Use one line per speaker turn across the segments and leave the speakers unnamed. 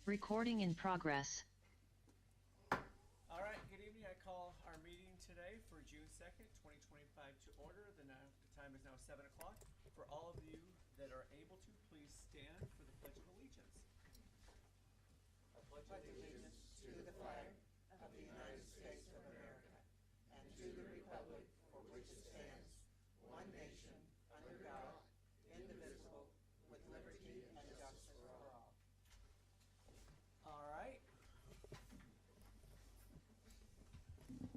Recording in progress.
All right, good evening. I call our meeting today for June 2nd, 2025 to order. The time is now 7 o'clock. For all of you that are able to, please stand for the Pledge of Allegiance.
I pledge allegiance to the flag of the United States of America and to the republic for which it stands, one nation, under God, indivisible, with liberty and justice for all.
All right.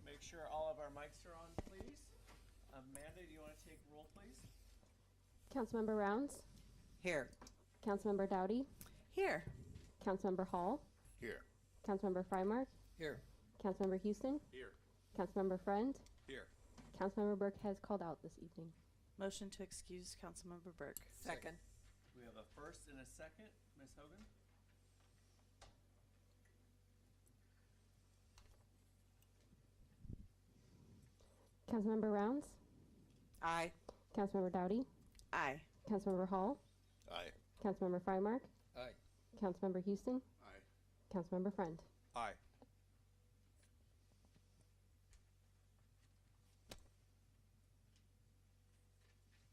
Make sure all of our mics are on, please. Amanda, do you want to take roll, please?
Councilmember Rounds.
Here.
Councilmember Dowdy.
Here.
Councilmember Hall.
Here.
Councilmember Freimark.
Here.
Councilmember Houston.
Here.
Councilmember Friend.
Here.
Councilmember Burke has called out this evening.
Motion to excuse Councilmember Burke.
Second.
We have a first and a second. Ms. Hogan?
Councilmember Rounds.
Aye.
Councilmember Dowdy.
Aye.
Councilmember Hall.
Aye.
Councilmember Freimark.
Aye.
Councilmember Houston.
Aye.
Councilmember Friend.
Aye.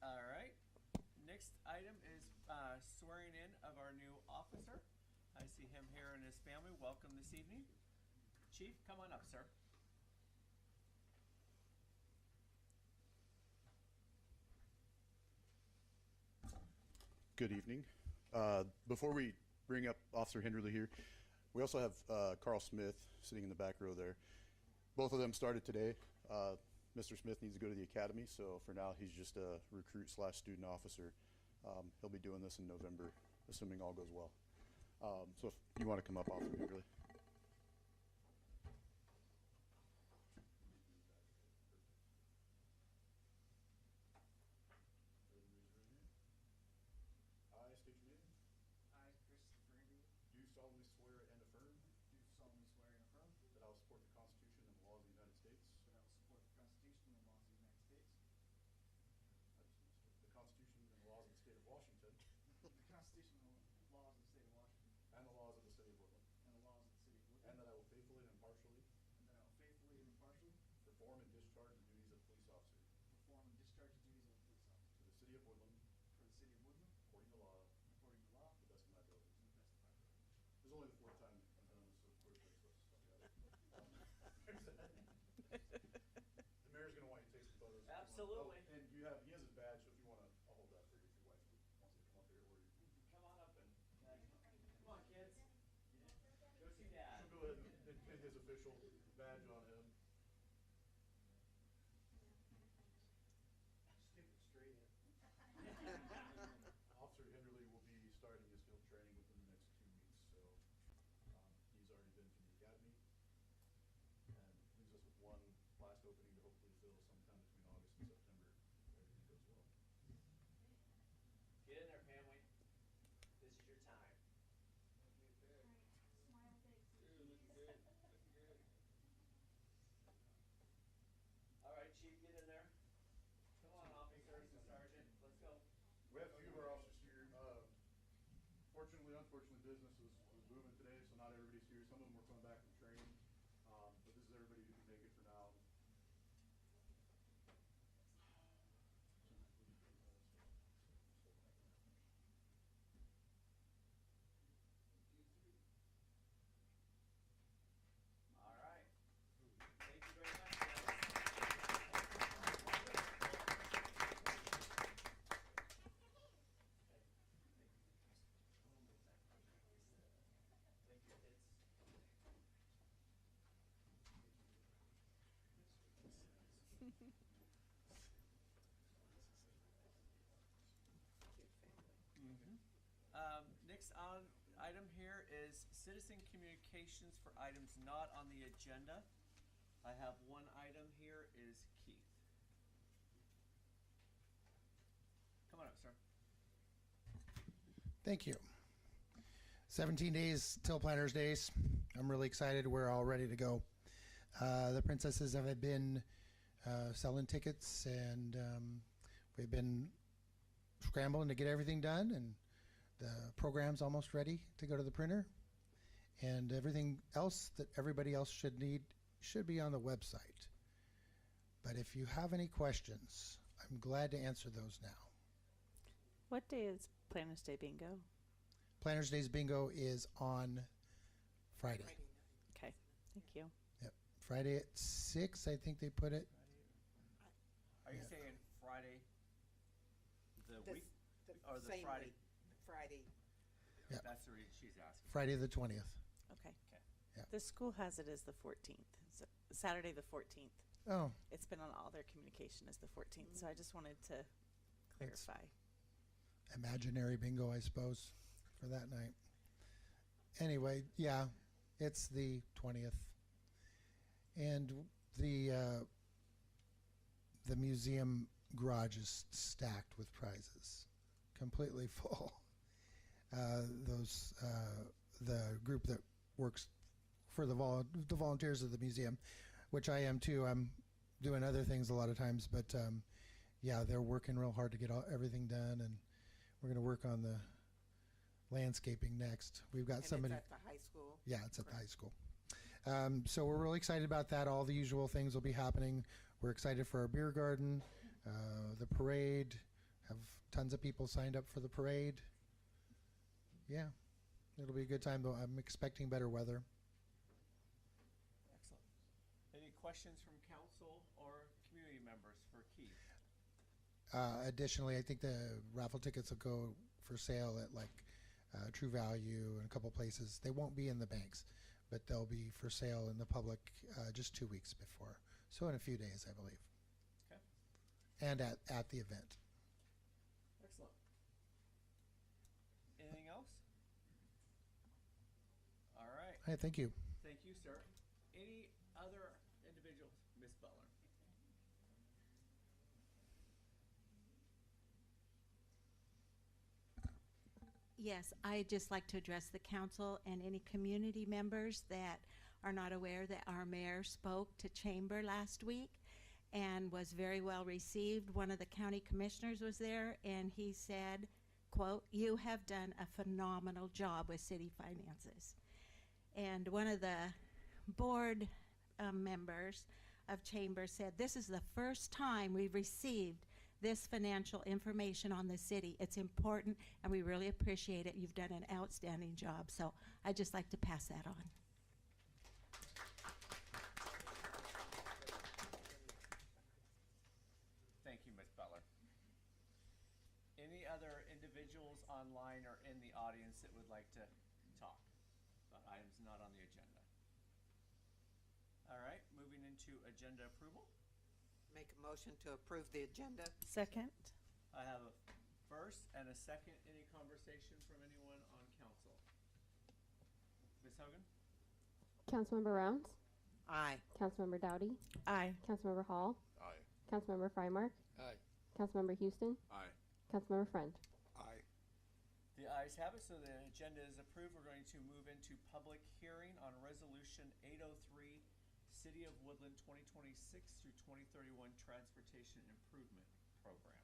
All right. Next item is swearing in of our new officer. I see him here and his family. Welcome this evening. Chief, come on up, sir.
Good evening. Before we bring up Officer Hinderlie here, we also have Carl Smith sitting in the back row there. Both of them started today. Mr. Smith needs to go to the academy, so for now he's just a recruit/student officer. He'll be doing this in November, assuming all goes well. So if you want to come up, Officer Hinderlie. I state your name.
I, Christopher Hinderlie,
Do solemnly swear and affirm
do solemnly swear and affirm
that I will support the Constitution and the laws of the United States,
that I will support the Constitution and laws of the United States,
the Constitution and the laws of the State of Washington,
the Constitution and laws of the State of Washington,
and the laws of the City of Woodland,
and the laws of the City of Woodland,
and that I will faithfully and impartially
and that I will faithfully and impartially
perform and discharge the duties of police officer
perform and discharge the duties of a police officer
to the City of Woodland
for the City of Woodland
according to law,
according to law,
to the best of my abilities.
to the best of my ability.
This is only the fourth time I've done this, so of course I'm supposed to stop you. The mayor's going to want you to take some photos. if you want.
Absolutely.
Oh, and he has his badge, so if you want to, I'll hold that for you if your wife wants to come up here. Or you
Come on up and come on, kids. Go see Dad.
She'll go ahead and pin his official badge on him.
Stick it straight in.
Officer Hinderlie will be starting his field training within the next 2 weeks, so he's already been to the academy and leaves us with one last opening to hopefully fill sometime between August and September if everything goes well.
Get in there, family. This is your time. All right, Chief, get in there. Come on, officers and sergeant. Let's go.
We have a few of our officers here. Fortunately, unfortunately, business was booming today, so not everybody's here. Some of them were coming back from training, but this is everybody who can make it for now.
All right. Thank you very much, guys. Thank you, kids. Next item here is citizen communications for items not on the agenda. I have one item here, is Keith. Come on up, sir.
Thank you. 17 days till Planners Days. I'm really excited. We're all ready to go. The princesses have been selling tickets, and we've been scrambling to get everything done, and the program's almost ready to go to the printer. And everything else that everybody else should need should be on the website. But if you have any questions, I'm glad to answer those now.
What day is Planners Day Bingo?
Planners Days Bingo is on Friday.
Okay, thank you.
Yep. Friday at 6, I think they put it.
Are you
Yeah.
saying Friday, the week,
The
or the
same
Friday?
week, Friday.
Yep.
That's the reason she's asking.
Friday the 20th.
Okay.
Okay.
Yeah.
The school has it as the 14th, so Saturday the 14th.
Oh,
It's been on all their communication as the 14th, so I just wanted to
That's-
clarify.
imaginary bingo, I suppose, for that night. Anyway, yeah, it's the 20th. And the museum garage is stacked with prizes, completely full. The group that works for the volunteers of the museum, which I am too. I'm doing other things a lot of times, but yeah, they're working real hard to get everything done, and we're going to work on the landscaping next. We've got
And
somebody.
it's at the high school.
Yeah, it's at the high school. So we're really excited about that. All the usual things will be happening. We're excited for our beer garden, the parade. Have tons of people signed up for the parade. Yeah, it'll be a good time, though. I'm expecting better weather.
Excellent. Any questions from council or community members for Keith?
Additionally, I think the raffle tickets will go for sale at like True Value and a couple places. They won't be in the banks, but they'll be for sale in the public just 2 weeks before. So in a few days, I believe.
Okay.
And at the event.
Excellent. Anything else? All right.
All right, thank you.
Thank you, sir. Any other individuals? Ms. Butler.
Yes, I'd just like to address the council and any community members that are not aware that our mayor spoke to Chamber last week and was very well received. One of the county commissioners was there, and he said, quote, "You have done a phenomenal job with city finances." And one of the board members of Chamber said, "This is the first time we've received this financial information on the city. It's important, and we really appreciate it. You've done an outstanding job." So I'd just like to pass that on.
Thank you, Ms. Butler. Any other individuals online or in the audience that would like to talk about items not on the agenda? All right, moving into agenda approval.
Make a motion to approve the agenda.
Second?
I have a first and a second. Any conversation from anyone on council? Ms. Hogan?
Councilmember Rounds,
Aye.
Councilmember Dowdy,
Aye.
Councilmember Hall,
Aye.
Councilmember Frymark,
Aye.
Councilmember Houston,
Aye.
Councilmember Friend.
Aye.
The ayes have it, so the agenda is approved. We're going to move into public hearing on Resolution 803, City of Woodland 2026 through 2031 Transportation Improvement Program.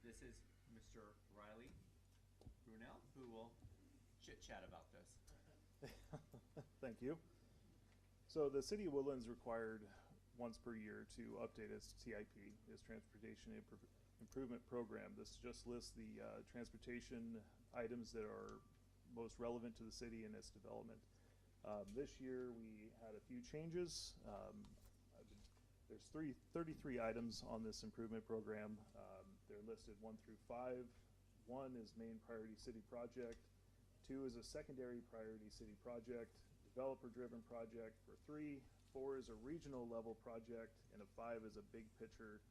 This is Mr. Riley Brunel, who will chit-chat about this.
Thank you. So the City of Woodland's required once per year to update its TIP, its Transportation Improvement Program. This just lists the transportation items that are most relevant to the city and its development. This year we had a few changes. There's 33 items on this improvement program. They're listed 1 through 5. 1 is main priority city project. 2 is a secondary priority city project, developer-driven project for 3. 4 is a regional level project, and a 5 is a big picture,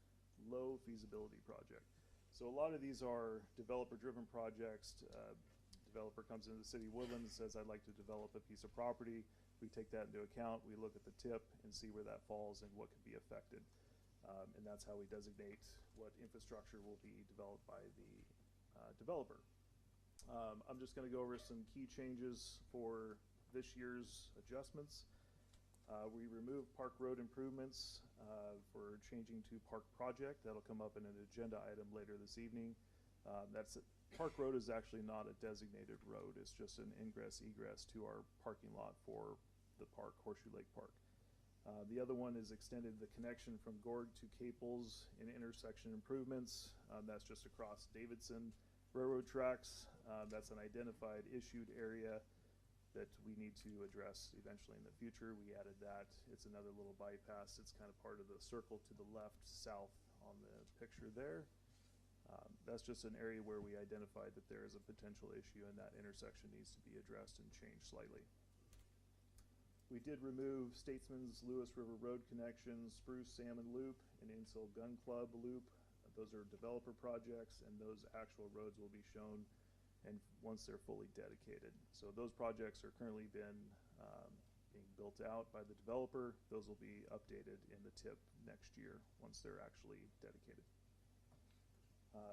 low feasibility project. So a lot of these are developer-driven projects. Developer comes into the city of Woodland and says, "I'd like to develop a piece of property." We take that into account. We look at the tip and see where that falls and what could be affected. And that's how we designate what infrastructure will be developed by the developer. I'm just going to go over some key changes for this year's adjustments. We removed Park Road improvements for changing to Park Project. That'll come up in an agenda item later this evening. That's Park Road is actually not a designated road. It's just an ingress egress to our parking lot for the park, Horseshoe Lake Park. The other one is extended the connection from Gorg to Caples in intersection improvements. That's just across Davidson Railroad tracks. That's an identified issued area that we need to address eventually in the future. We added that. It's another little bypass. It's kind of part of the circle to the left, south on the picture there. That's just an area where we identified that there is a potential issue and that intersection needs to be addressed and changed slightly. We did remove Statesman's Lewis River Road connection, Spruce Salmon Loop, and Insull Gun Club Loop. Those are developer projects, and those actual roads will be shown and once they're fully dedicated. So those projects are currently being built out by the developer. Those will be updated in the TIP next year once they're actually dedicated.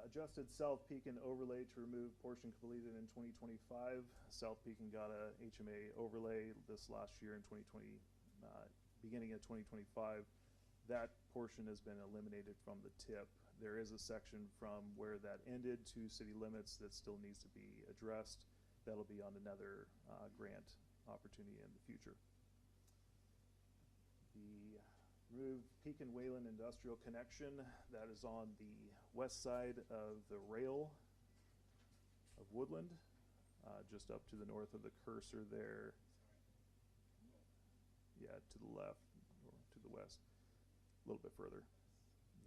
Adjusted South Pekin overlay to remove portion completed in 2025. South Pekin got a HMA overlay this last year in 2020, beginning of 2025. That portion has been eliminated from the TIP. There is a section from where that ended to city limits that still needs to be addressed. That'll be on another grant opportunity in the future. The remove Pekin Wayland Industrial Connection. That is on the west side of the rail of Woodland, just up to the north of the cursor there. Yeah, to the left or to the west, a little bit further.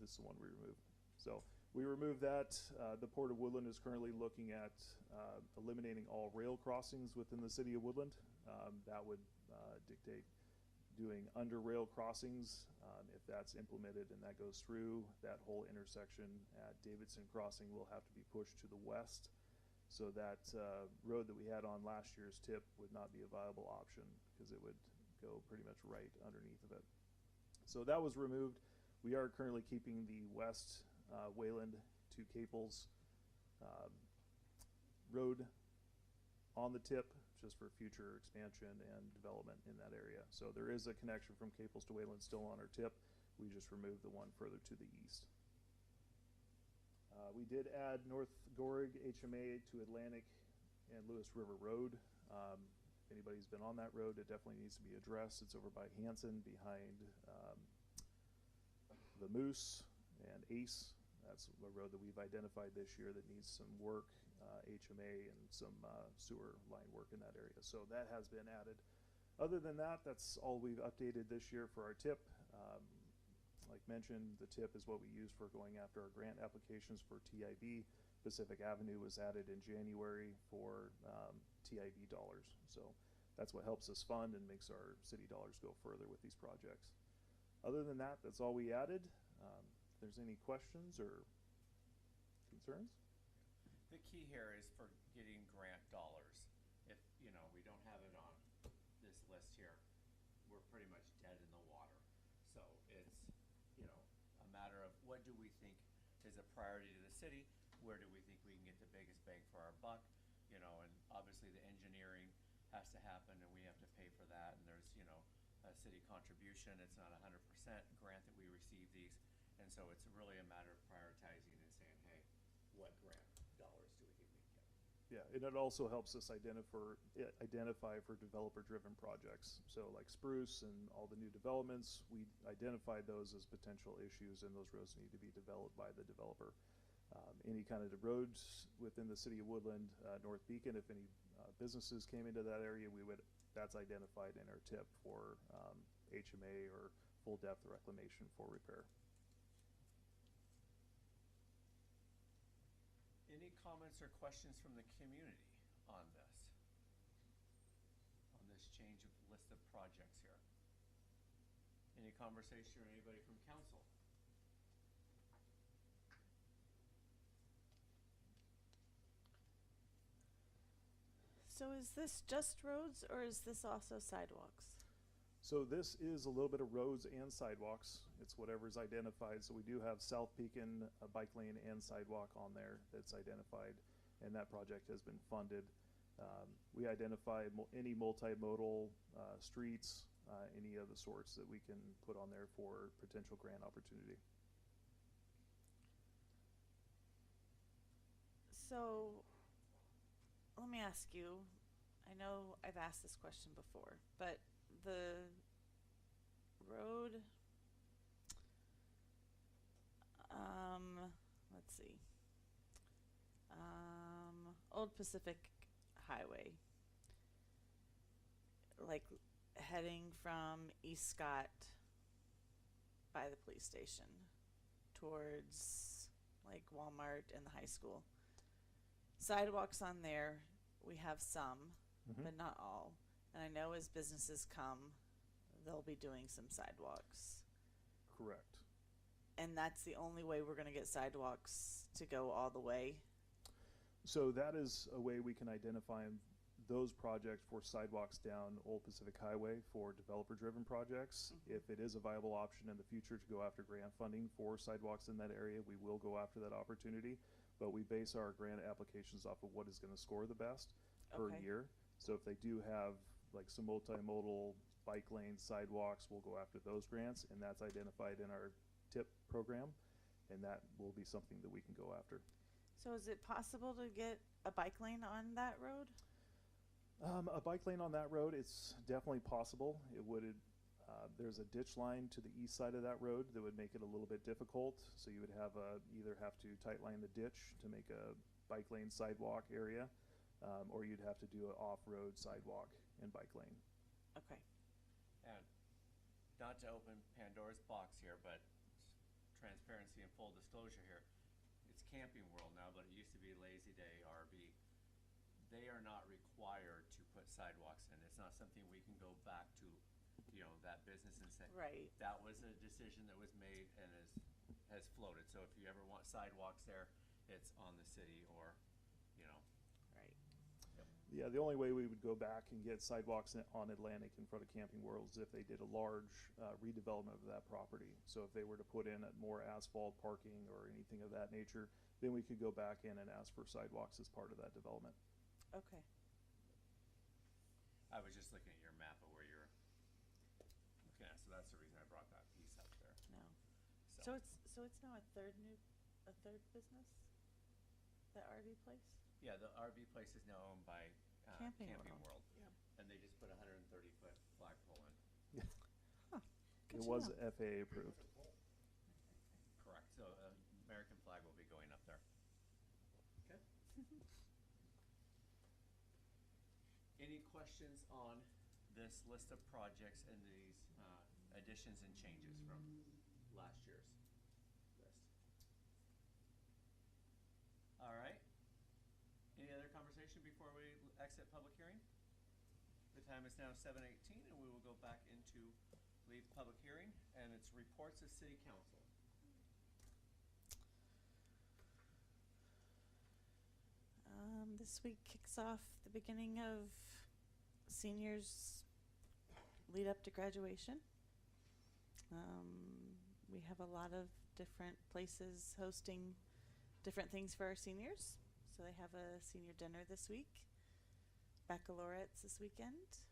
This is the one we removed. So we removed that. The Port of Woodland is currently looking at eliminating all rail crossings within the city of Woodland. That would dictate doing under rail crossings. If that's implemented and that goes through, that whole intersection at Davidson Crossing will have to be pushed to the west. So that road that we had on last year's TIP would not be a viable option because it would go pretty much right underneath of it. So that was removed. We are currently keeping the west Wayland to Caples road on the TIP just for future expansion and development in that area. So there is a connection from Caples to Wayland still on our TIP. We just removed the one further to the east. We did add North Gorg HMA to Atlantic and Lewis River Road. If anybody's been on that road, it definitely needs to be addressed. It's over by Hanson behind the Moose and Ace. That's a road that we've identified this year that needs some work, HMA and some sewer line work in that area. So that has been added. Other than that, that's all we've updated this year for our TIP. Like mentioned, the TIP is what we use for going after our grant applications for TIB. Pacific Avenue was added in January for TIB dollars. So that's what helps us fund and makes our city dollars go further with these projects. Other than that, that's all we added. If there's any questions or concerns?
The key here is for getting grant dollars. If, you know, we don't have it on this list here, we're pretty much dead in the water. So it's, you know, a matter of what do we think is a priority to the city? Where do we think we can get the biggest bang for our buck? You know, and obviously the engineering has to happen and we have to pay for that. And there's, you know, a city contribution. It's not 100% grant that we receive these. And so it's really a matter of prioritizing and saying, hey, what grant dollars do we think we can get?
Yeah, and it also helps us identify for developer-driven projects. So like Spruce and all the new developments, we identified those as potential issues and those roads need to be developed by the developer. Any kind of the roads within the city of Woodland, North Beacon, if any businesses came into that area, that's identified in our TIP for HMA or full depth reclamation for repair.
Any comments or questions from the community on this change of list of projects here? Any conversation or anybody from council?
So is this just roads or is this also sidewalks?
So this is a little bit of roads and sidewalks. It's whatever's identified. So we do have South Pekin bike lane and sidewalk on there that's identified, and that project has been funded. We identify any multimodal streets, any of the sorts that we can put on there for potential grant opportunity.
So, let me ask you, I know I've asked this question before, but the road, let's see, Old Pacific Highway, like heading from East Scott by the police station towards like Walmart and the high school. Sidewalks on there, we have some, but not all. And I know as businesses come, they'll be doing some sidewalks.
Correct.
And that's the only way we're going to get sidewalks to go all the way.
So that is a way we can identify those projects for sidewalks down Old Pacific Highway for developer-driven projects. If it is a viable option in the future to go after grant funding for sidewalks in that area, we will go after that opportunity. But we base our grant applications off of what is going to score the best per
Okay.
year. So if they do have like some multimodal bike lanes, sidewalks, we'll go after those grants, and that's identified in our TIP program, and that will be something that we can go after.
So is it possible to get a bike lane on that road?
A bike lane on that road, it's definitely possible. It would, there's a ditch line to the east side of that road that would make it a little bit difficult. So you would have either have to tight line the ditch to make a bike lane sidewalk area, or you'd have to do an off-road sidewalk and bike lane.
Okay.
And not to open Pandora's box here, but transparency and full disclosure here. It's Camping World now, but it used to be Lazy Day RV. They are not required to put sidewalks in. It's not something we can go back to, that business and say,
Right.
that was a decision that was made and has floated. So if you ever want sidewalks there, it's on the city or,
Right.
Yeah, the only way we would go back and get sidewalks on Atlantic in front of Camping World is if they did a large redevelopment of that property. So if they were to put in more asphalt parking or anything of that nature, then we could go back in and ask for sidewalks as part of that development.
Okay.
I was just looking at your map of where you're looking at, so that's the reason I brought that piece up there.
No. So it's now a third business? That RV place?
Yeah, the RV place is now owned by
Camping
Camping
World.
World.
Yeah.
And they just put a 130-foot flagpole in.
Good
It
to
was
know.
FAA approved.
Correct. So American flag will be going up there. Okay. Any questions on this list of projects and these additions and changes from last year's list? All right. Any other conversation before we exit public hearing? The time is now 7:18, and we will go back into leave public hearing, and it's reports of city council.
This week kicks off the beginning of seniors' lead up to graduation. We have a lot of different places hosting different things for our seniors. So they have a senior dinner this week, baccalaureates this weekend,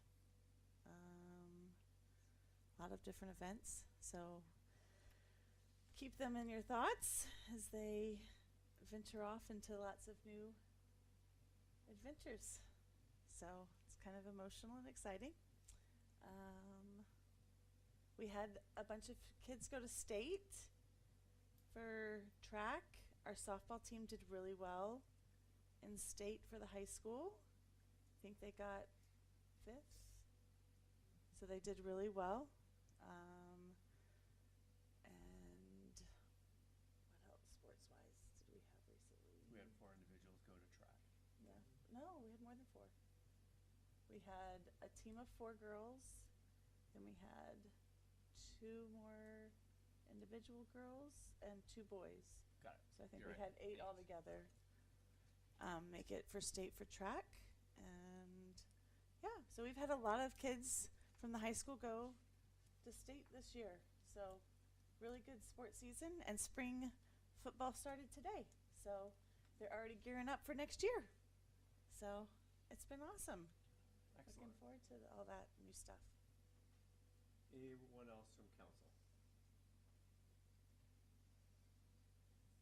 a lot of different events. So keep them in your thoughts as they venture off into lots of new adventures. So it's kind of emotional and exciting. We had a bunch of kids go to state for track. Our softball team did really well in state for the high school. I think they got 5th. So they did really well. And what else sports-wise did we have recently?
We had 4 individuals go to track.
Yeah. No, we had more than 4. We had a team of 4 girls. Then we had 2 more individual girls and 2 boys.
Got it.
So I think
You're
we
right.
had 8 altogether make it for state for track. And yeah, so we've had a lot of kids from the high school go to state this year. So really good sports season, and spring football started today. So they're already gearing up for next year. So it's been awesome.
Excellent.
Looking forward to all that new stuff.
Anyone else from council?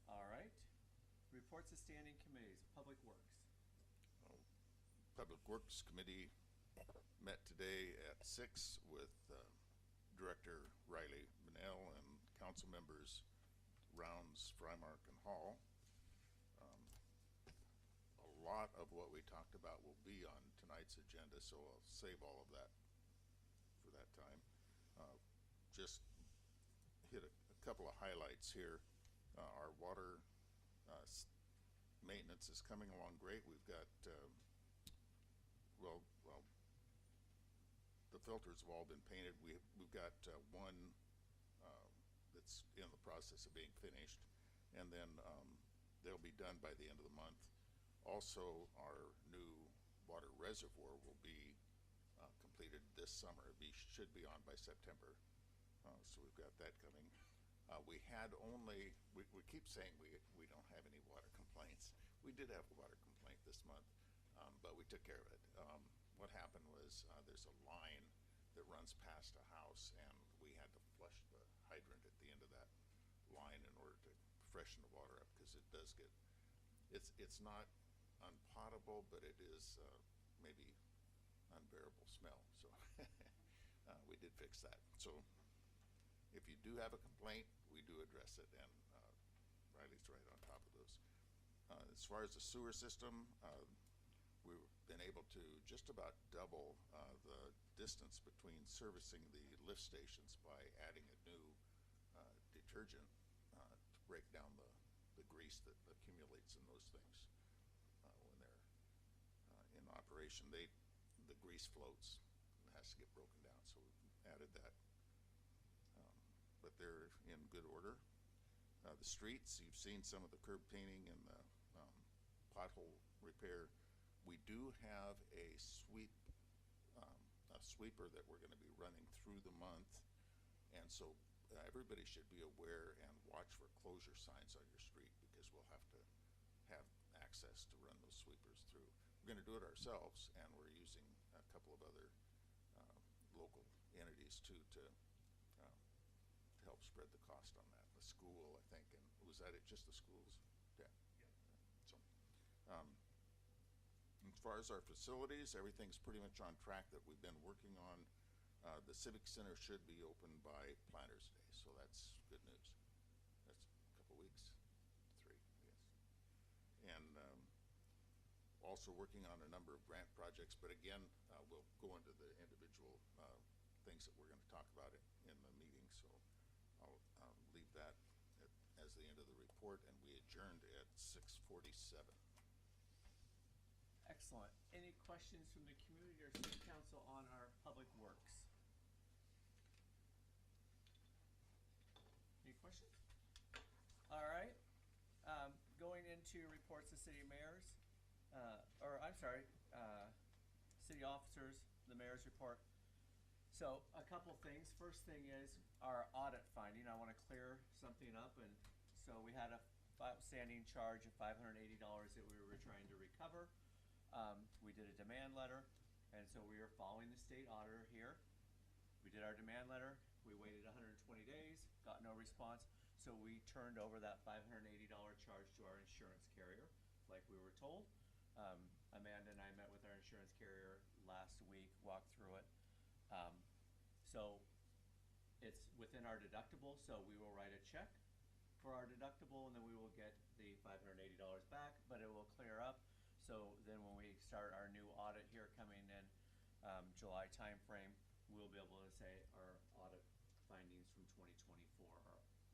All right. reports of standing committees, Public Works.
Public Works Committee met today at 6 with Director Riley Bunnell and council members Rounds, Frymark, and Hall. A lot of what we talked about will be on tonight's agenda, so I'll save all of that for that time. Just hit a couple of highlights here. Our water maintenance is coming along great. We've got well, the filters have all been painted. We've got one that's in the process of being finished, and then they'll be done by the end of the month. Also, our new water reservoir will be completed this summer. Should be on by September. So we've got that coming. We keep saying we don't have any water complaints. We did have a water complaint this month, but we took care of it. What happened was there's a line that runs past a house, and we had to flush the hydrant at the end of that line in order to freshen the water up, because it does get, it's not unpotable, but it is maybe unbearable smell. So we did fix that. So if you do have a complaint, we do address it, and Riley's right on top of those. As far as the sewer system, we've been able to just about double the distance between servicing the lift stations by adding a new detergent to break down the grease that accumulates in those things when they're in operation. The grease floats and has to get broken down, so we added that. But they're in good order. The streets, you've seen some of the curb painting and the pothole repair. We do have a sweeper that we're going to be running through the month, and so everybody should be aware and watch for closure signs on your street, because we'll have to have access to run those sweepers through. We're going to do it ourselves, and we're using a couple of other local entities too to help spread the cost on that. The school, I think, and was that it? Just the schools? Yeah. So. As far as our facilities, everything's pretty much on track that we've been working on. The Civic Center should be open by Planters Day, so that's good news. That's a couple weeks, 3, I guess. And also working on a number of grant projects, but again, we'll go into the individual things that we're going to talk about in the meeting, so I'll leave that as the end of the report, and we adjourned at 6:47.
Excellent. Any questions from the community or city council on our public works? Any questions? All right. Going into reports of city mayors, city officers, the mayor's report. So a couple things. First thing is our audit finding. I want to clear something up, and so we had a outstanding charge of $580 that we were trying to recover. We did a demand letter, and so we are following the state auditor here. We did our demand letter. We waited 120 days, got no response, so we turned over that $580 charge to our insurance carrier, like we were told. Amanda and I met with our insurance carrier last week, walked through it. So it's within our deductible, so we will write a check for our deductible, and then we will get the $580 back, but it will clear up. So then when we start our new audit here coming in July timeframe, we'll be able to say our audit findings from 2024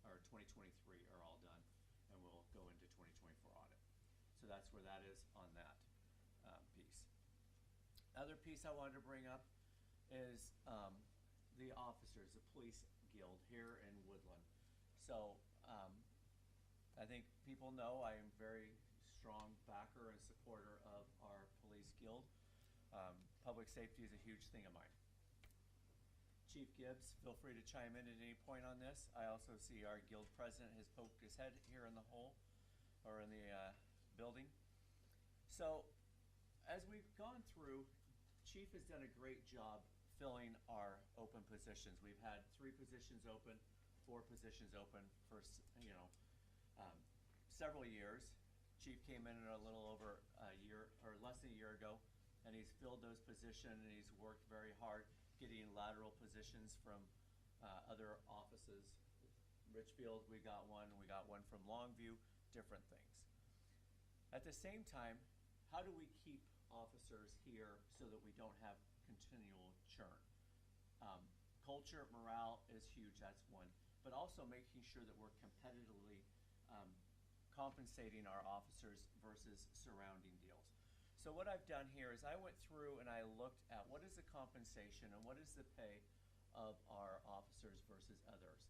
or 2023 are all done, and we'll go into 2024 audit. So that's where that is on that piece. Other piece I wanted to bring up is the officers, the police guild here in Woodland. So I think people know I am very strong backer and supporter of our police guild. Public safety is a huge thing of mine. Chief Gibbs, feel free to chime in at any point on this. I also see our guild president has poked his head here in the hole, or in the building. So as we've gone through, Chief has done a great job filling our open positions. We've had 3 positions open, 4 positions open for several years. Chief came in a little over a year, or less than a year ago, and he's filled those positions, and he's worked very hard getting lateral positions from other offices. Richfield, we got one from Longview, different things. At the same time, how do we keep officers here so that we don't have continual churn? Culture, morale is huge, that's one. But also making sure that we're competitively compensating our officers versus surrounding deals. So what I've done here is I went through and I looked at what is the compensation and what is the pay of our officers versus others.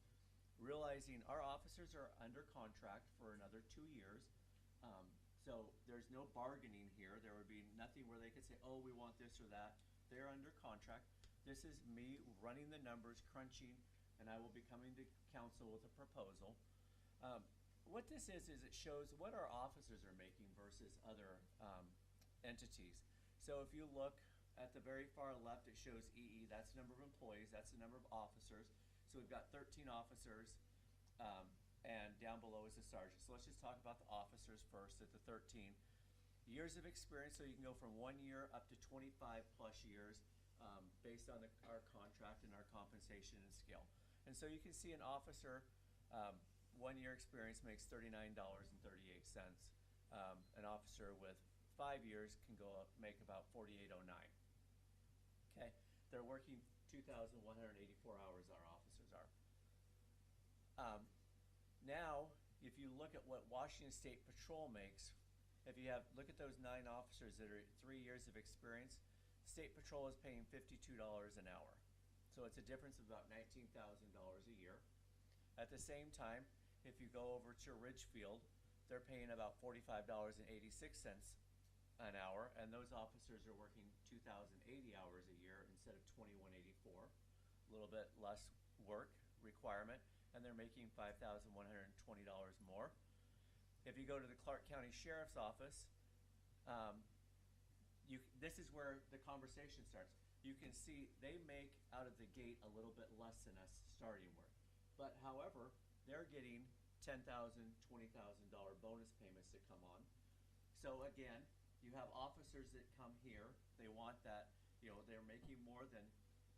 Realizing our officers are under contract for another 2 years. So there's no bargaining here. There would be nothing where they could say, oh, we want this or that. They're under contract. This is me running the numbers, crunching, and I will be coming to council with a proposal. What this is it shows what our officers are making versus other entities. So if you look at the very far left, it shows EE, that's the number of employees, that's the number of officers. So we've got 13 officers, and down below is the sergeant. So let's just talk about the officers first at the 13. Years of experience, so you can go from 1 year up to 25 plus years based on our contract and our compensation and scale. And so you can see an officer, 1 year experience makes $39.38. An officer with 5 years can make about $48.09. Okay, they're working 2,184 hours, our officers are. Now, if you look at what Washington State Patrol makes, if you look at those 9 officers that are 3 years of experience, State Patrol is paying $52 an hour. So it's a difference of about $19,000 a year. At the same time, if you go over to Ridgefield, they're paying about $45.86 an hour, and those officers are working 2,080 hours a year instead of 2,184. A little bit less work requirement, and they're making $5,120 more. If you go to the Clark County Sheriff's Office, this is where the conversation starts. You can see they make out of the gate a little bit less than us starting work. But however, they're getting $10,000, $20,000 bonus payments that come on. So again, you have officers that come here, they want that, they're making more than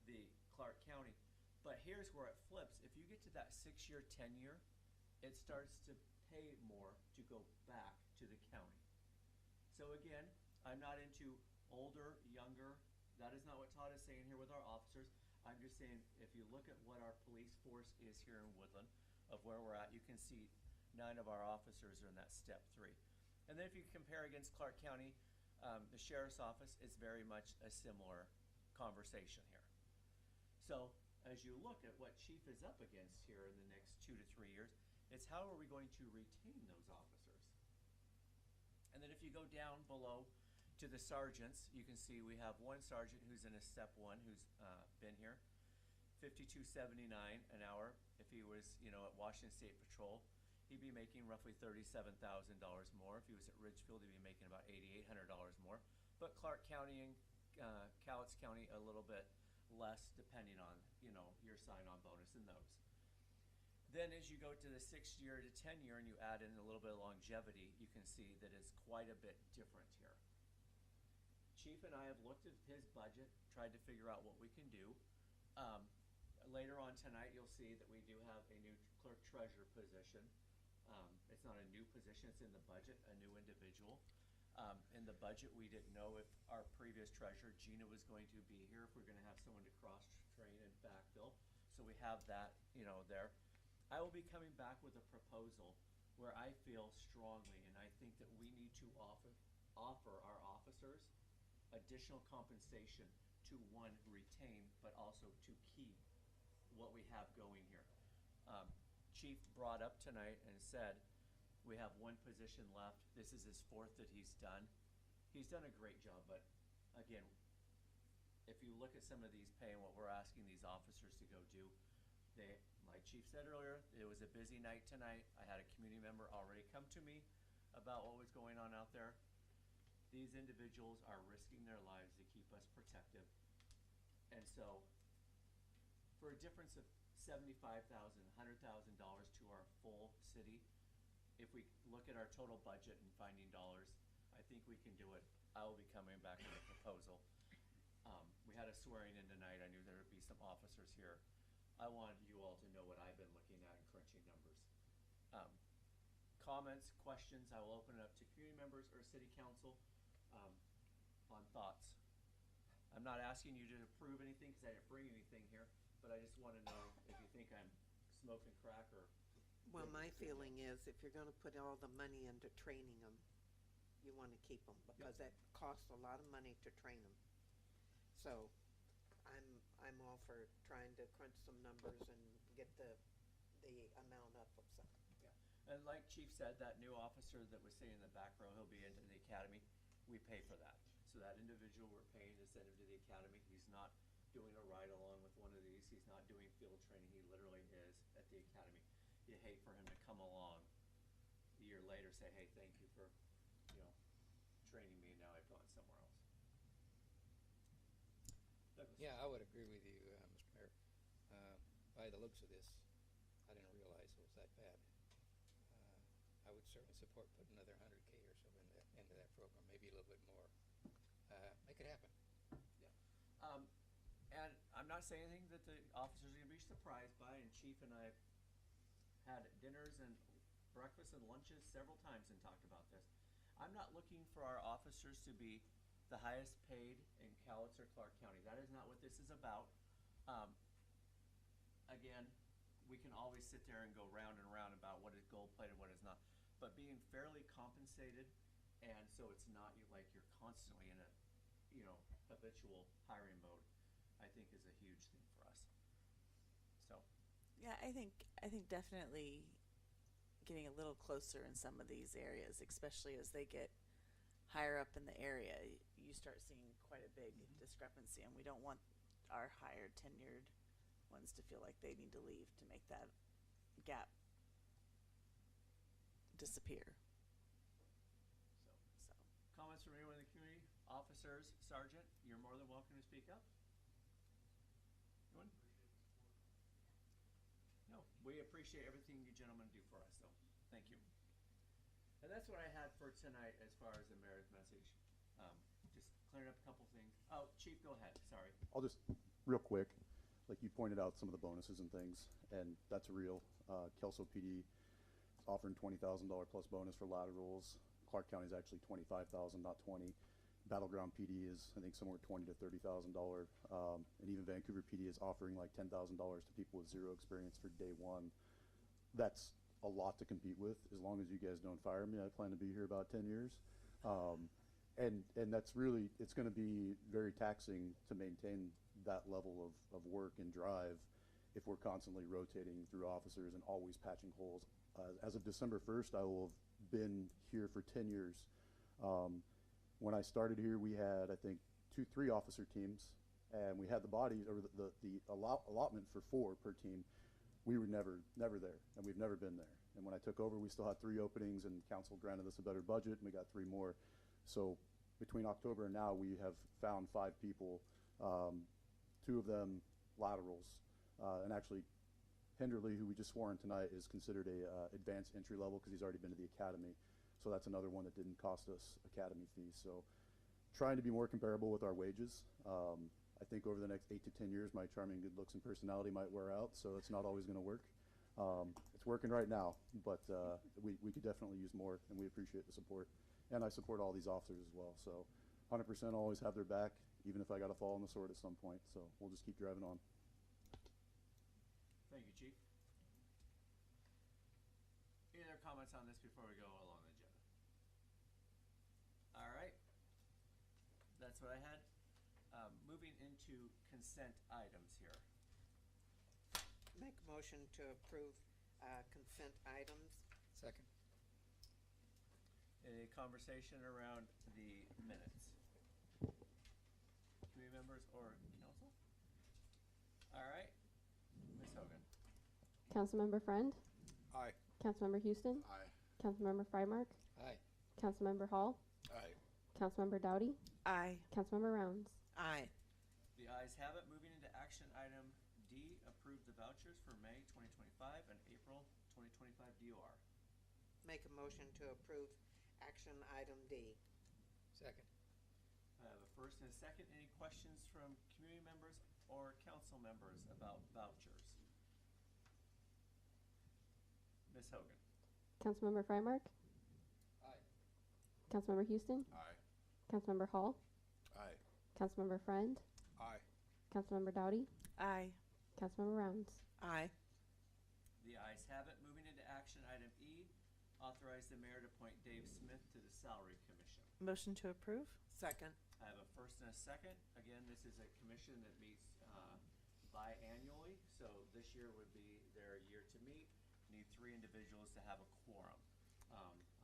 the Clark County. But here's where it flips. If you get to that 6-year tenure, it starts to pay more to go back to the county. So again, I'm not into older, younger. That is not what Todd is saying here with our officers. I'm just saying, if you look at what our police force is here in Woodland, of where we're at, you can see 9 of our officers are in that step 3. And then if you compare against Clark County, the Sheriff's Office, it's very much a similar conversation here. So as you look at what Chief is up against here in the next 2 to 3 years, it's how are we going to retain those officers? And then if you go down below to the sergeants, you can see we have one sergeant who's in a step 1 who's been here, $52.79 an hour. If he was, at Washington State Patrol, he'd be making roughly $37,000 more. If he was at Ridgefield, he'd be making about $8,800 more. But Clark County and Cowlitz County a little bit less, depending on your sign-on bonus in those. Then as you go to the 6-year to 10-year and you add in a little bit of longevity, you can see that it's quite a bit different here. Chief and I have looked at his budget, tried to figure out what we can do. Later on tonight, you'll see that we do have a new clerk treasurer position. It's not a new position, it's in the budget, a new individual. In the budget, we didn't know if our previous treasurer, Gina, was going to be here, if we're gonna have someone to cross-train and backfill. So we have that, there. I will be coming back with a proposal where I feel strongly, and I think that we need to offer our officers additional compensation to, one, retain, but also to keep what we have going here. Chief brought up tonight and said, we have 1 position left. This is his 4th that he's done. He's done a great job, but again, if you look at some of these pay and what we're asking these officers to go do, like Chief said earlier, it was a busy night tonight. I had a community member already come to me about what was going on out there. These individuals are risking their lives to keep us protected. And so, for a difference of $75,000, $100,000 to our full city, if we look at our total budget and finding dollars, I think we can do it. I will be coming back with a proposal. We had a swearing in tonight. I knew there would be some officers here. I wanted you all to know what I've been looking at and crunching numbers. Comments, questions, I will open it up to community members or city council on thoughts. I'm not asking you to approve anything because I didn't bring anything here, but I just want to know if you think I'm smoking crack or.
Well, my feeling is if you're gonna put all the money into training them, you wanna keep them, because that costs a lot of money to train them. So, I'm all for trying to crunch some numbers and get the amount up of some.
Yeah, and like Chief said, that new officer that was sitting in the back row, he'll be into the academy. We pay for that. So that individual we're paying to send him to the academy. He's not doing a ride along with one of these. He's not doing field training. He literally is at the academy. You hate for him to come along a year later, say, hey, thank you for, training me, and now I've gone somewhere else. Douglas.
Yeah, I would agree with you, Mr. Mayor. By the looks of this, I didn't realize it was that bad. I would certainly support putting another $100K or so into that program, maybe a little bit more. Make it happen.
Yeah. And I'm not saying anything that the officers are going to be surprised by, and Chief and I had dinners and breakfast and lunches several times and talked about this. I'm not looking for our officers to be the highest paid in Cowlitz or Clark County. That is not what this is about. Again, we can always sit there and go round and round about what is gold plated, what is not. But being fairly compensated, and so it's not like you're constantly in a habitual hiring mode, I think is a huge thing for us. So.
Yeah, I think definitely getting a little closer in some of these areas, especially as they get higher up in the area, you start seeing quite a big discrepancy, and we don't want our higher tenured ones to feel like they need to leave to make that gap disappear. So.
Comments from anyone in the community? Officers, Sergeant, you're more than welcome to speak up. Anyone? No, we appreciate everything you gentlemen do for us, so thank you. And that's what I had for tonight as far as the mayor's message. Just clearing up a couple things. Oh, Chief, go ahead. Sorry.
I'll just, real quick, like you pointed out some of the bonuses and things, and that's real. Kelso PD is offering $20,000 plus bonus for laterals. Clark County is actually $25,000, not 20. Battleground PD is, I think, somewhere $20,000 to $30,000. And even Vancouver PD is offering like $10,000 to people with zero experience for day one. That's a lot to compete with. As long as you guys don't fire me, I plan to be here about 10 years. And that's really, it's going to be very taxing to maintain that level of work and drive if we're constantly rotating through officers and always patching holes. As of December 1st, I will have been here for 10 years. When I started here, we had, I think, 3 officer teams, and we had the bodies, or the allotment for 4 per team. We were never there, and we've never been there. And when I took over, we still had 3 openings, and council granted us a better budget, and we got 3 more. So between October and now, we have found 5 people, 2 of them laterals, and actually Hinderlie, who we just swore in tonight, is considered a advanced entry level because he's already been to the academy. So that's another one that didn't cost us academy fees. So trying to be more comparable with our wages. I think over the next 8 to 10 years, my charming good looks and personality might wear out, so it's not always going to work. It's working right now, but we could definitely use more, and we appreciate the support. And I support all these officers as well. So 100% always have their back, even if I got to fall on the sword at some point. So we'll just keep driving on.
Thank you, Chief. Any other comments on this before we go along the agenda? All right. That's what I had. Moving into consent items here.
Make a motion to approve consent items.
Second.
Any conversation around the minutes? Committee members or council? All right. Ms. Hogan.
Councilmember Friend,
Aye.
Councilmember Houston,
Aye.
Councilmember Frymark,
Aye.
Councilmember Hall,
Aye.
Councilmember Dowdy,
Aye.
Councilmember Rounds.
Aye.
The ayes have it. Moving into action item D, approve the vouchers for May 2025 and April 2025 DOR.
Make a motion to approve action item D.
Second.
I have a first and a second. Any questions from community members or council members about vouchers? Ms. Hogan?
Councilmember Freimark,
Aye.
Councilmember Houston,
Aye.
Councilmember Hall,
Aye.
Councilmember Friend,
Aye.
Councilmember Dowdy,
Aye.
Councilmember Rounds.
Aye.
The ayes have it. Moving into action item E, authorize the mayor to appoint Dave Smith to the salary commission.
Motion to approve?
Second.
I have a first and a second. Again, this is a commission that meets biannually, so this year would be their year to meet. Need 3 individuals to have a quorum.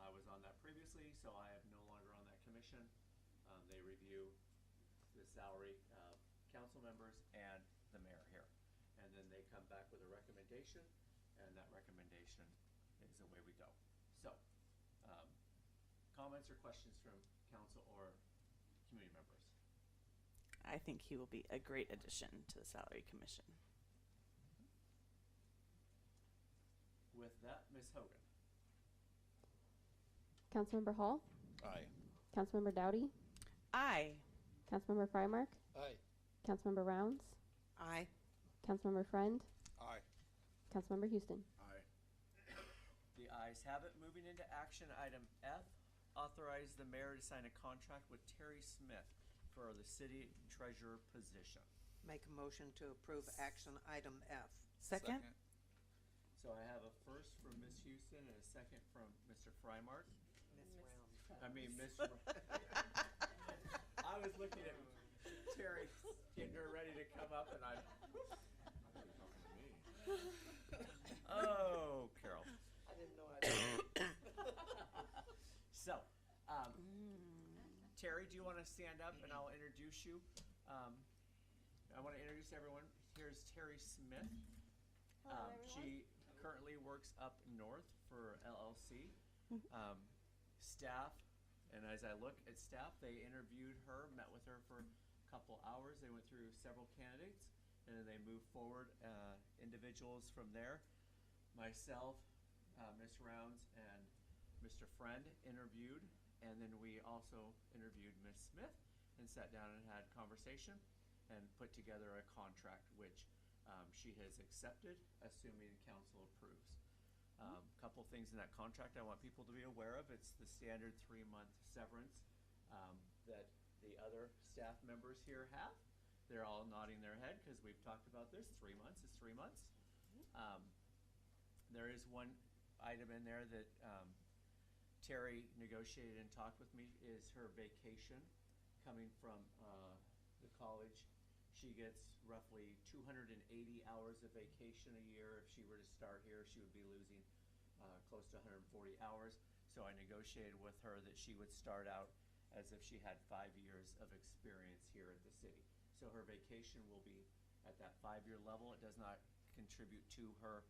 I was on that previously, so I am no longer on that commission. They review the salary of council members and the mayor here. And then they come back with a recommendation, and that recommendation is the way we go. So, comments or questions from council or community members?
I think he will be a great addition to the salary commission.
With that, Ms. Hogan?
Councilmember Hall,
Aye.
Councilmember Dowdy,
Aye.
Councilmember Freimark,
Aye.
Councilmember Rounds,
Aye.
Councilmember Friend,
Aye.
Councilmember Houston.
Aye.
The ayes have it. Moving into action item F, authorize the mayor to sign a contract with Terry Smith for the city treasurer position.
Make a motion to approve action item F.
Second?
So I have a first from Ms. Houston and a second from Mr. Freimark. Miss I was looking at Terry getting her ready to come up, and I. Oh, Carol.
I didn't know I
So, Terry, do you want to stand up and I'll introduce you? I want to introduce everyone. Here's Terry Smith. She currently works up north for LLC. Staff, and as I look at staff, they interviewed her, met with her for a couple hours. They went through several candidates, and then they moved forward individuals from there. Myself, Ms. Rounds, and Mr. Friend interviewed, and then we also interviewed Ms. Smith and sat down and had conversation and put together a contract which she has accepted, assuming council approves. Couple things in that contract I want people to be aware of. It's the standard 3-month severance that the other staff members here have. They're all nodding their head because we've talked about this. 3 months is 3 months. There is one item in there that Terry negotiated and talked with me, is her vacation coming from the college. She gets roughly 280 hours of vacation a year. If she were to start here, she would be losing close to 140 hours. So I negotiated with her that she would start out as if she had 5 years of experience here at the city. So her vacation will be at that 5-year level. It does not contribute to her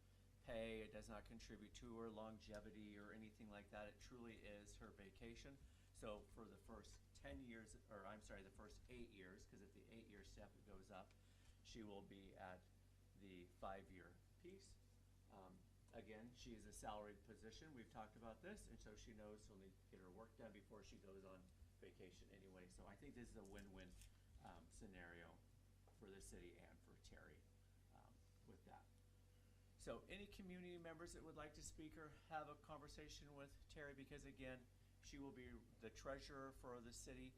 pay. It does not contribute to her longevity or anything like that. It truly is her vacation. So for the first 10 years, or I'm sorry, the first 8 years, because at the 8-year step it goes up, she will be at the 5-year piece. Again, she is a salaried position. We've talked about this, and so she knows she'll need to get her work done before she goes on vacation anyway. So I think this is a win-win scenario for the city and for Terry with that. So any community members that would like to speak or have a conversation with Terry, because again, she will be the treasurer for the city.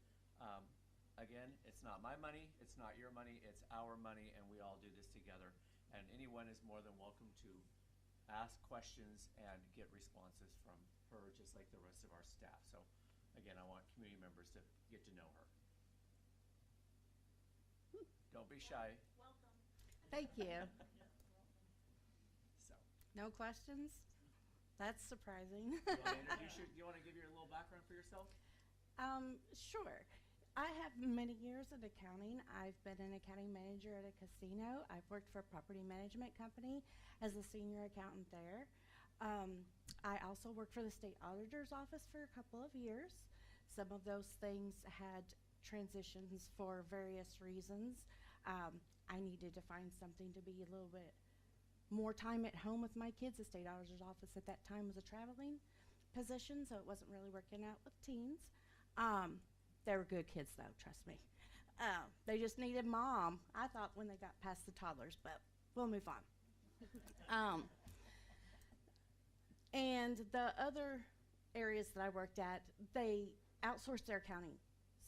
Again, it's not my money, it's not your money, it's our money, and we all do this together. And anyone is more than welcome to ask questions and get responses from her, just like the rest of our staff. So again, I want community members to get to know her. Don't be shy.
Thank you.
So,
No questions? That's surprising.
you want to give your little background for yourself?
Sure. I have many years in accounting. I've been an accounting manager at a casino. I've worked for a property management company as a senior accountant there. I also worked for the state auditor's office for a couple of years. Some of those things had transitions for various reasons. I needed to find something to be a little bit more time at home with my kids. The state auditor's office at that time was traveling. position, so it wasn't really working out with teens. They were good kids, though, trust me. They just needed mom, I thought, when they got past the toddlers, but we'll move on. And the other areas that I worked at, they outsourced their accounting.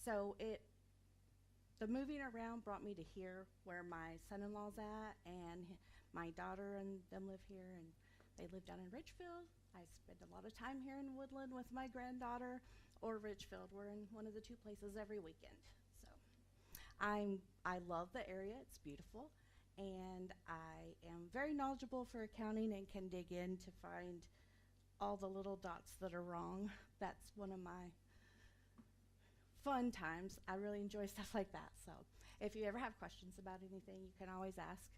So the moving around brought me to here where my son-in-law's at, and my daughter and them live here, and they live down in Richfield. I spend a lot of time here in Woodland with my granddaughter, or Richfield. We're in one of the two places every weekend. So I love the area. It's beautiful, and I am very knowledgeable for accounting and can dig in to find all the little dots that are wrong. That's one of my fun times. I really enjoy stuff like that. So if you ever have questions about anything, you can always ask.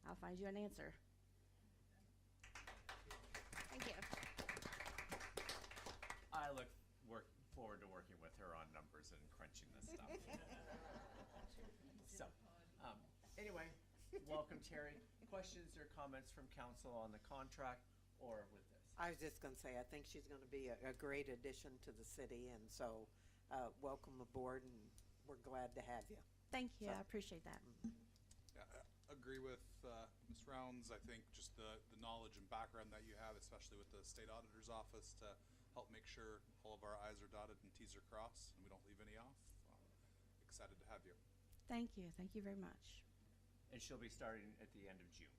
I'll find you an answer. Thank you.
I look forward to working with her on numbers and crunching this stuff. So, anyway, welcome, Terry. Questions or comments from council on the contract or with this?
I was just going to say, I think she's going to be a great addition to the city, and so welcome aboard, and we're glad to have you.
Thank you.
So-
I appreciate that.
Yeah, I agree with Ms. Rounds. I think just the knowledge and background that you have, especially with the state auditor's office, to help make sure all of our I's are dotted and T's are crossed and we don't leave any off. Excited to have you.
Thank you. Thank you very much.
And she'll be starting at the end of June.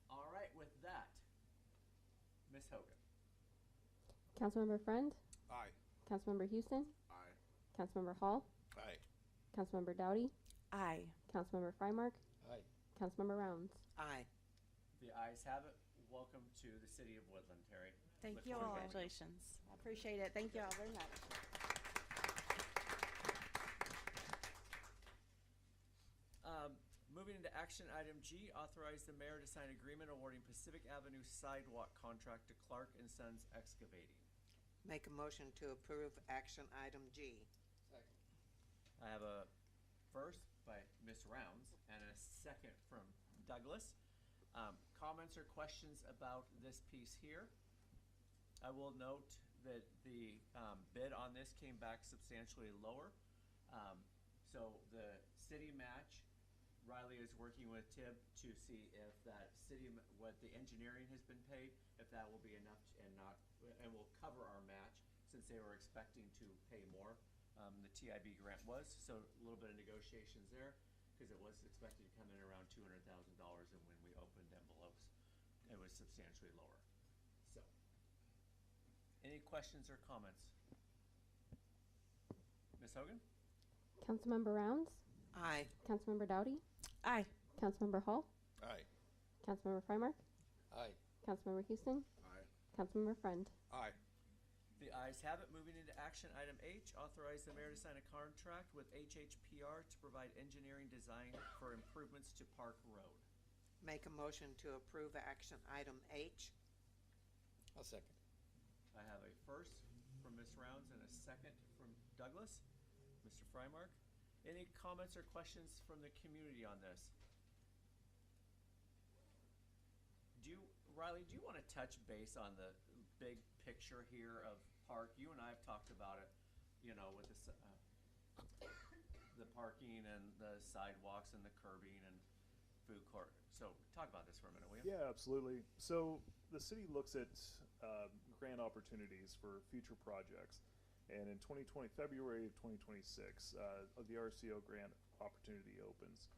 All right, with that, Ms. Hogan.
Councilmember Friend,
Aye.
Councilmember Houston,
Aye.
Councilmember Hall,
Aye.
Councilmember Dowdy,
Aye.
Councilmember Frymark,
Aye.
Councilmember Rounds.
Aye.
The ayes have it. Welcome to the city of Woodland, Terry.
Thank
Look
you
forward
all.
to having you.
Congratulations.
I appreciate it. Thank you all very much.
Moving into action item G, authorize the mayor to sign agreement awarding Pacific Avenue sidewalk contract to Clark and Sons Excavating.
Make a motion to approve action item G.
Second.
I have a first by Ms. Rounds and a second from Douglas. Comments or questions about this piece here? I will note that the bid on this came back substantially lower. So the city match, Riley is working with TIB to see if that what the engineering has been paid, if that will be enough and will cover our match, since they were expecting to pay more. The TIB grant was, so a little bit of negotiations there, because it was expected to come in around $200,000, and when we opened envelopes, it was substantially lower. So, any questions or comments? Ms. Hogan?
Councilmember Rounds,
Aye.
Councilmember Dowdy,
Aye.
Councilmember Hall,
Aye.
Councilmember Frymark,
Aye.
Councilmember Houston,
Aye.
Councilmember Friend.
Aye.
The ayes have it. Moving into action item H, authorize the mayor to sign a contract with HHPR to provide engineering design for improvements to Park Road.
Make a motion to approve action item H.
I'll second.
I have a first from Ms. Rounds and a second from Douglas. Mr. Frymark, any comments or questions from the community on this? Riley, do you want to touch base on the big picture here of Park? You and I have talked about it, with the parking and the sidewalks and the curbing and food court. So talk about this for a minute, will you?
Yeah, absolutely. So the city looks at grant opportunities for future projects. And in February of 2026, the RCO grant opportunity opens.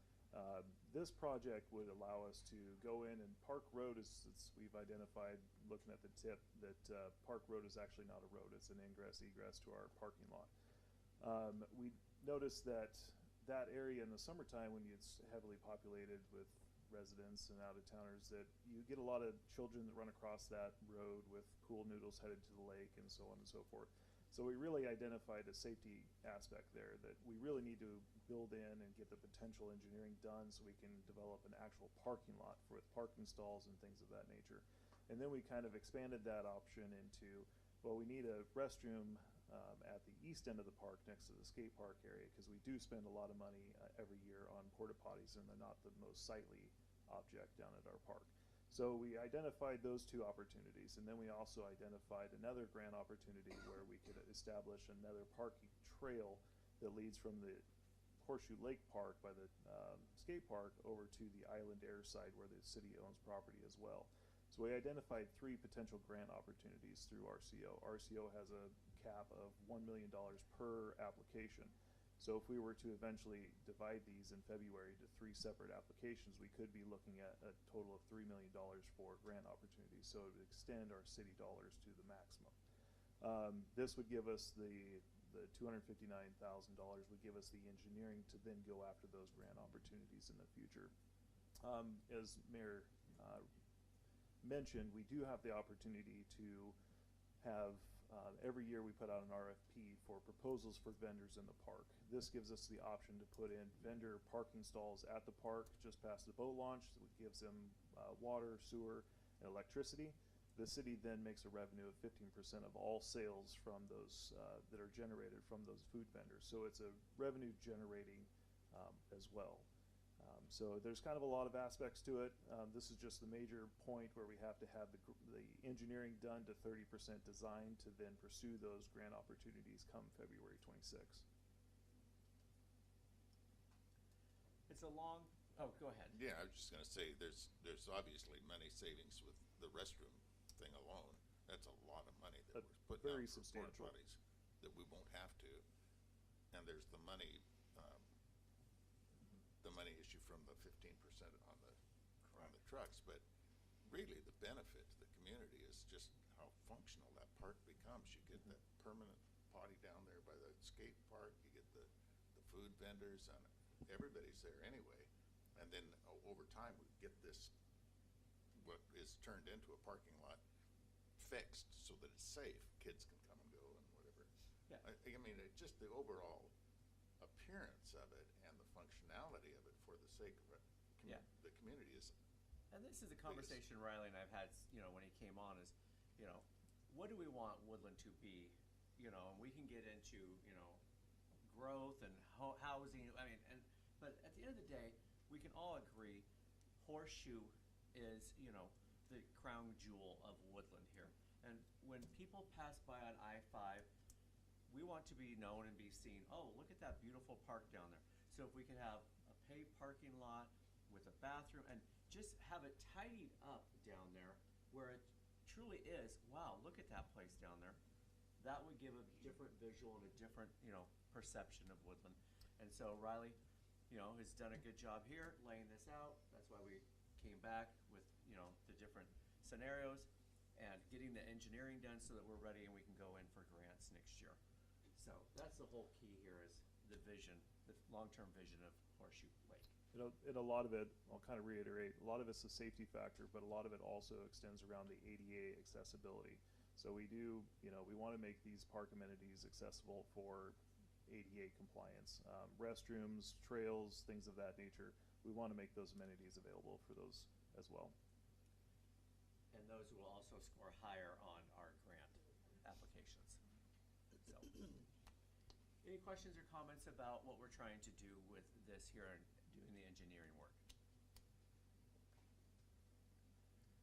This project would allow us to go in, and Park Road we've identified, looking at the tip, that Park Road is actually not a road. It's an ingress-egress to our parking lot. We noticed that area in the summertime, when it's heavily populated with residents and out-of-towners, that you get a lot of children that run across that road with pool noodles headed to the lake and so on and so forth. So we really identified a safety aspect there that we really need to build in and get the potential engineering done so we can develop an actual parking lot with parking stalls and things of that nature. And then we kind of expanded that option into, well, we need a restroom at the east end of the park next to the skate park area, because we do spend a lot of money every year on porta potties, and they're not the most sightly object down at our park. So we identified those two opportunities, and then we also identified another grant opportunity where we could establish another parking trail that leads from the Horseshoe Lake Park by the skate park over to the Island Air side where the city owns property as well. So we identified 3 potential grant opportunities through RCO. RCO has a cap of $1 million per application. So if we were to eventually divide these in February to 3 separate applications, we could be looking at a total of $3 million for grant opportunities. So it would extend our city dollars to the maximum. This would give us the $259,000 would give us the engineering to then go after those grant opportunities in the future. As Mayor mentioned, we do have the opportunity to have every year we put out an RFP for proposals for vendors in the park. This gives us the option to put in vendor parking stalls at the park just past the boat launch. It gives them water, sewer, and electricity. The city then makes a revenue of 15% of all sales from those that are generated from those food vendors. So it's a revenue generating as well. So there's kind of a lot of aspects to it. This is just the major point where we have to have the engineering done to 30% design to then pursue those grant opportunities come February 26th.
It's a long, oh, go ahead.
Yeah, I was just gonna say, there's obviously money savings with the restroom thing alone. That's a lot of money that we're putting
very
out for porta
substantial.
potties that we won't have to. And there's the money issue from the 15% on the trucks, but really the benefit to the community is just how functional that park becomes. You get that permanent potty down there by the skate park, you get the food vendors, and everybody's there anyway. And then over time we get this, what is turned into a parking lot, fixed so that it's safe. Kids can come and go and whatever.
Yeah.
I mean, just the overall appearance of it and the functionality of it for the sake of it, the community is.
And this is a conversation Riley and I've had, when he came on is, what do we want Woodland to be? And we can get into, growth and housing. I mean, but at the end of the day, we can all agree Horseshoe is, the crown jewel of Woodland here. And when people pass by on I-5, we want to be known and be seen, oh, look at that beautiful park down there. So if we can have a paved parking lot with a bathroom and just have it tidied up down there where it truly is, wow, look at that place down there. That would give a different visual and a different, perception of Woodland. And so Riley, has done a good job here laying this out. That's why we came back with, the different scenarios and getting the engineering done so that we're ready and we can go in for grants next year. So that's the whole key here is the vision, the long-term vision of Horseshoe Lake.
And a lot of it, I'll kind of reiterate, a lot of it's a safety factor, but a lot of it also extends around the ADA accessibility. So we do, we want to make these park amenities accessible for ADA compliance. Restrooms, trails, things of that nature. We want to make those amenities available for those as well.
And those will also score higher on our grant applications. So, any questions or comments about what we're trying to do with this here and doing the engineering work?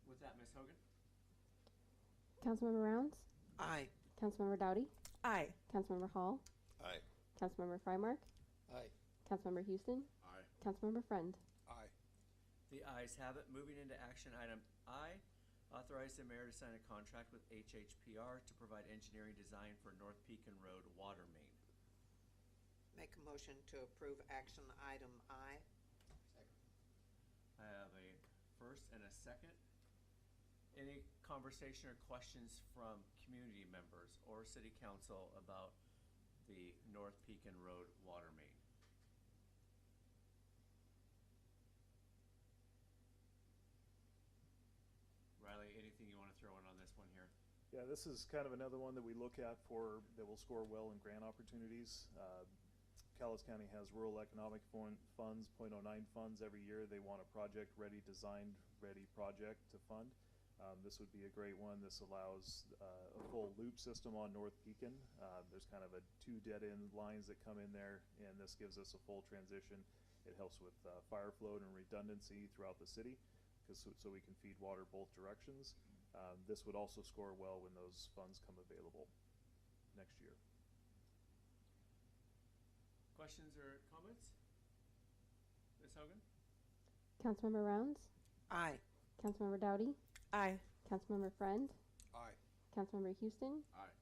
With that, Ms. Hogan?
Councilmember Rounds?
Aye.
Councilmember Dowdy?
Aye.
Councilmember Hall?
Aye.
Councilmember Frymark?
Aye.
Councilmember Houston?
Aye.
Councilmember Friend?
Aye.
The ayes have it. Moving into action item I, authorize the mayor to sign a contract with HHPR to provide engineering design for North Pekin Road water main.
Make a motion to approve action item I.
Second.
I have a first and a second. Any conversation or questions from community members or city council about the North Pekin Road water main? Riley, anything you want to throw in on this one here?
Yeah, this is kind of another one that we look at for that will score well in grant opportunities. Calais County has rural economic funds, .09 funds every year. They want a project ready, designed ready project to fund. This would be a great one. This allows a full loop system on North Pekin. There's kind of 2 dead-end lines that come in there, and this gives us a full transition. It helps with fire flow and redundancy throughout the city. so we can feed water both directions. This would also score well when those funds come available next year.
Questions or comments? Ms. Hogan?
Councilmember Rounds,
Aye.
Councilmember Dowdy,
Aye.
Councilmember Friend,
Aye.
Councilmember Houston,
Aye.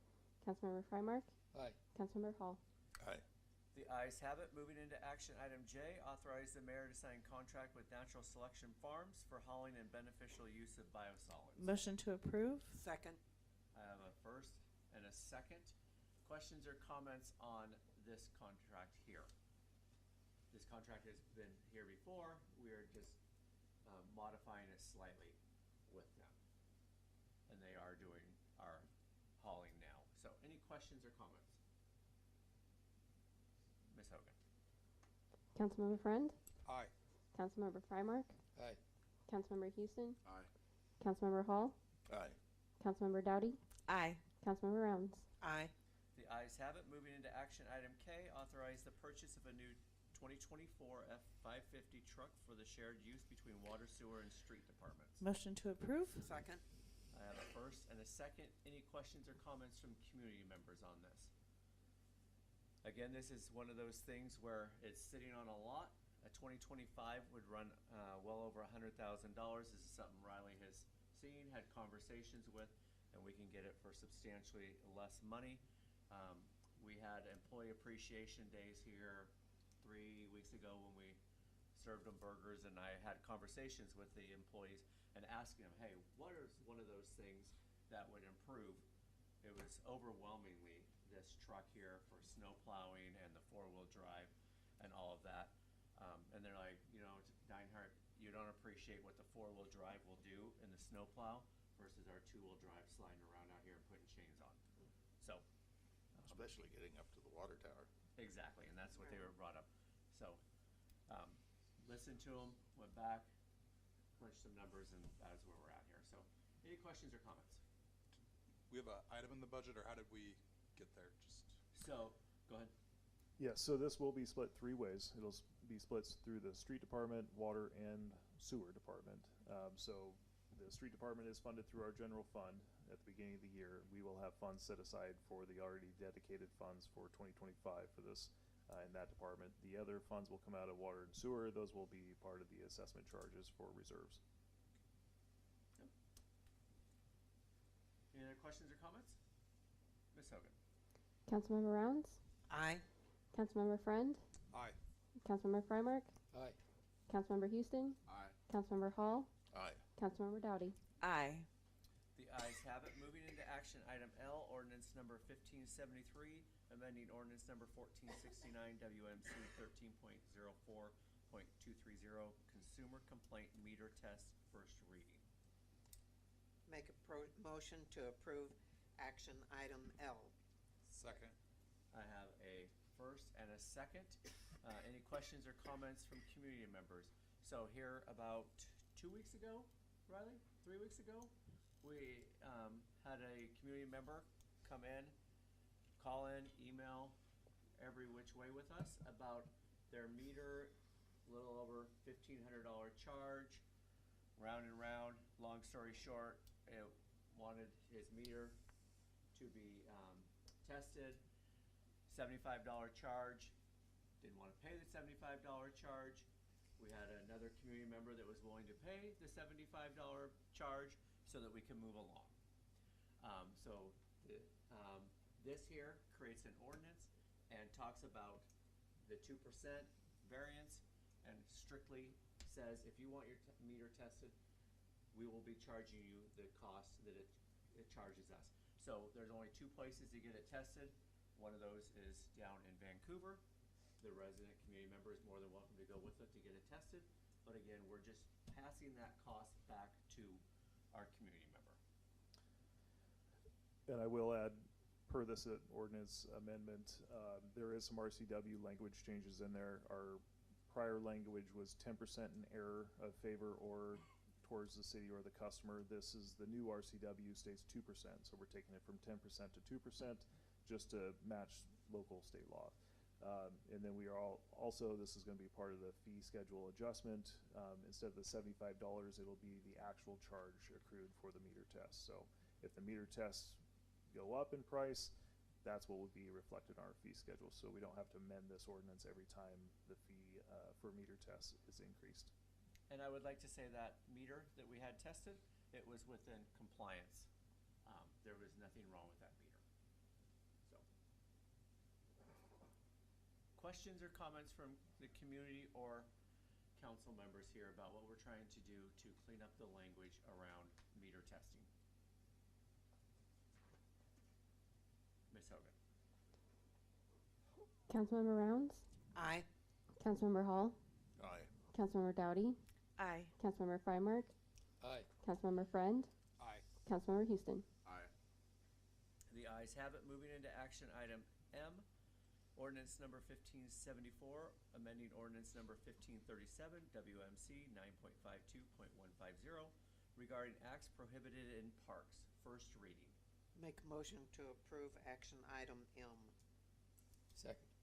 Councilmember Frymark,
Aye.
Councilmember Hall.
Aye.
The ayes have it. Moving into action item J, authorize the mayor to sign contract with Natural Selection Farms for hauling and beneficial use of biosolids.
Motion to approve?
Second.
I have a first and a second. Questions or comments on this contract here? This contract has been here before. We are just modifying it slightly with them. And they are doing our hauling now. So any questions or comments? Ms. Hogan?
Councilmember Friend,
Aye.
Councilmember Frymark,
Aye.
Councilmember Houston,
Aye.
Councilmember Hall,
Aye.
Councilmember Dowdy,
Aye.
Councilmember Rounds.
Aye.
The ayes have it. Moving into action item K, authorize the purchase of a new 2024 F-550 truck for the shared use between water, sewer, and street departments.
Motion to approve?
Second.
I have a first and a second. Any questions or comments from community members on this? Again, this is one of those things where it's sitting on a lot. A 2025 would run well over $100,000. This is something Riley has seen, had conversations with, and we can get it for substantially less money. We had employee appreciation days here 3 weeks ago when we served them burgers, and I had conversations with the employees and asking them, hey, what is one of those things that would improve? It was overwhelmingly this truck here for snow plowing and the four-wheel drive and all of that. And they're like, you know, Dinehart, you don't appreciate what the four-wheel drive will do in the snow plow versus our two-wheel drive sliding around out here and putting chains on. So.
Especially getting up to the water tower.
Exactly, and that's what they were brought up. So, listened to them, went back, crunched some numbers, and that's where we're at here. So, any questions or comments?
We have an item in the budget, or how did we get there?
So, go ahead.
Yeah, so this will be split 3 ways. It'll be split through the street department, water, and sewer department. So the street department is funded through our general fund at the beginning of the year. We will have funds set aside for the already dedicated funds for 2025 for this in that department. The other funds will come out of water and sewer. Those will be part of the assessment charges for reserves.
Yep. Any other questions or comments? Ms. Hogan?
Councilmember Rounds,
Aye.
Councilmember Friend,
Aye.
Councilmember Frymark,
Aye.
Councilmember Houston,
Aye.
Councilmember Hall,
Aye.
Councilmember Dowdy.
Aye.
The ayes have it. Moving into action item L, ordinance number 1573, amending ordinance number 1469, WMC 13.04.230, consumer complaint meter test, first reading.
Make a motion to approve action item L.
Second.
I have a first and a second. Any questions or comments from community members? So here about 2 weeks ago, Riley, 3 weeks ago, we had a community member come in, call in, email, every which way with us about their meter, a little over $1,500 charge, round and round. Long story short, it wanted his meter to be tested, $75 charge, didn't want to pay the $75 charge. We had another community member that was willing to pay the $75 charge so that we can move along. This here creates an ordinance and talks about the 2% variance and strictly says if you want your meter tested, we will be charging you the cost that it charges us. So there's only 2 places to get it tested. One of those is down in Vancouver. The resident community member is more than welcome to go with it to get it tested. But again, we're just passing that cost back to our community member.
And I will add, per this ordinance amendment, there is some RCW language changes in there. Our prior language was 10% in error of favor or towards the city or the customer. This is the new RCW states 2%, so we're taking it from 10% to 2% just to match local state law. And then we are also, this is going to be part of the fee schedule adjustment. Instead of the $75, it'll be the actual charge accrued for the meter test. So if the meter tests go up in price, that's what would be reflected on our fee schedule. So we don't have to amend this ordinance every time the fee for meter tests is increased.
And I would like to say that meter that we had tested, it was within compliance. There was nothing wrong with that meter. So, questions or comments from the community or council members here about what we're trying to do to clean up the language around meter testing? Ms. Hogan.
Councilmember Rounds,
Aye.
Councilmember Hall,
Aye.
Councilmember Dowdy,
Aye.
Councilmember Freimark,
Aye.
Councilmember Friend,
Aye.
Councilmember Houston.
Aye.
The ayes have it. Moving into action item M, ordinance number 1574, amending ordinance number 1537, WMC 9.52.150, regarding acts prohibited in parks. First reading.
Make a motion to approve action item M.
Second.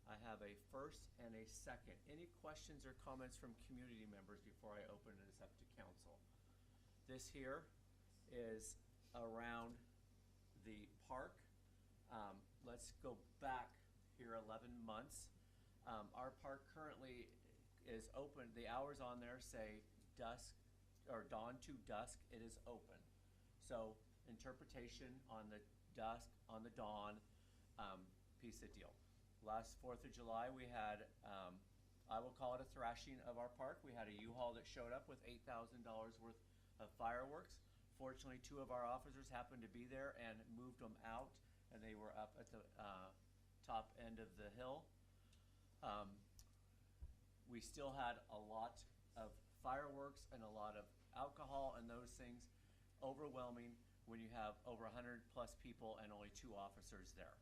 I have a first and a second. Any questions or comments from community members before I open this up to council? This here is around the park. Let's go back here 11 months. Our park currently is open. The hours on there say dusk or dawn to dusk. It is open. So interpretation on the dusk, on the dawn, piece of deal. Last 4th of July, we had, I will call it a thrashing of our park. We had a U-Haul that showed up with $8,000 worth of fireworks. Fortunately, 2 of our officers happened to be there and moved them out, and they were up at the top end of the hill. We still had a lot of fireworks and a lot of alcohol and those things. Overwhelming when you have over 100 plus people and only 2 officers there.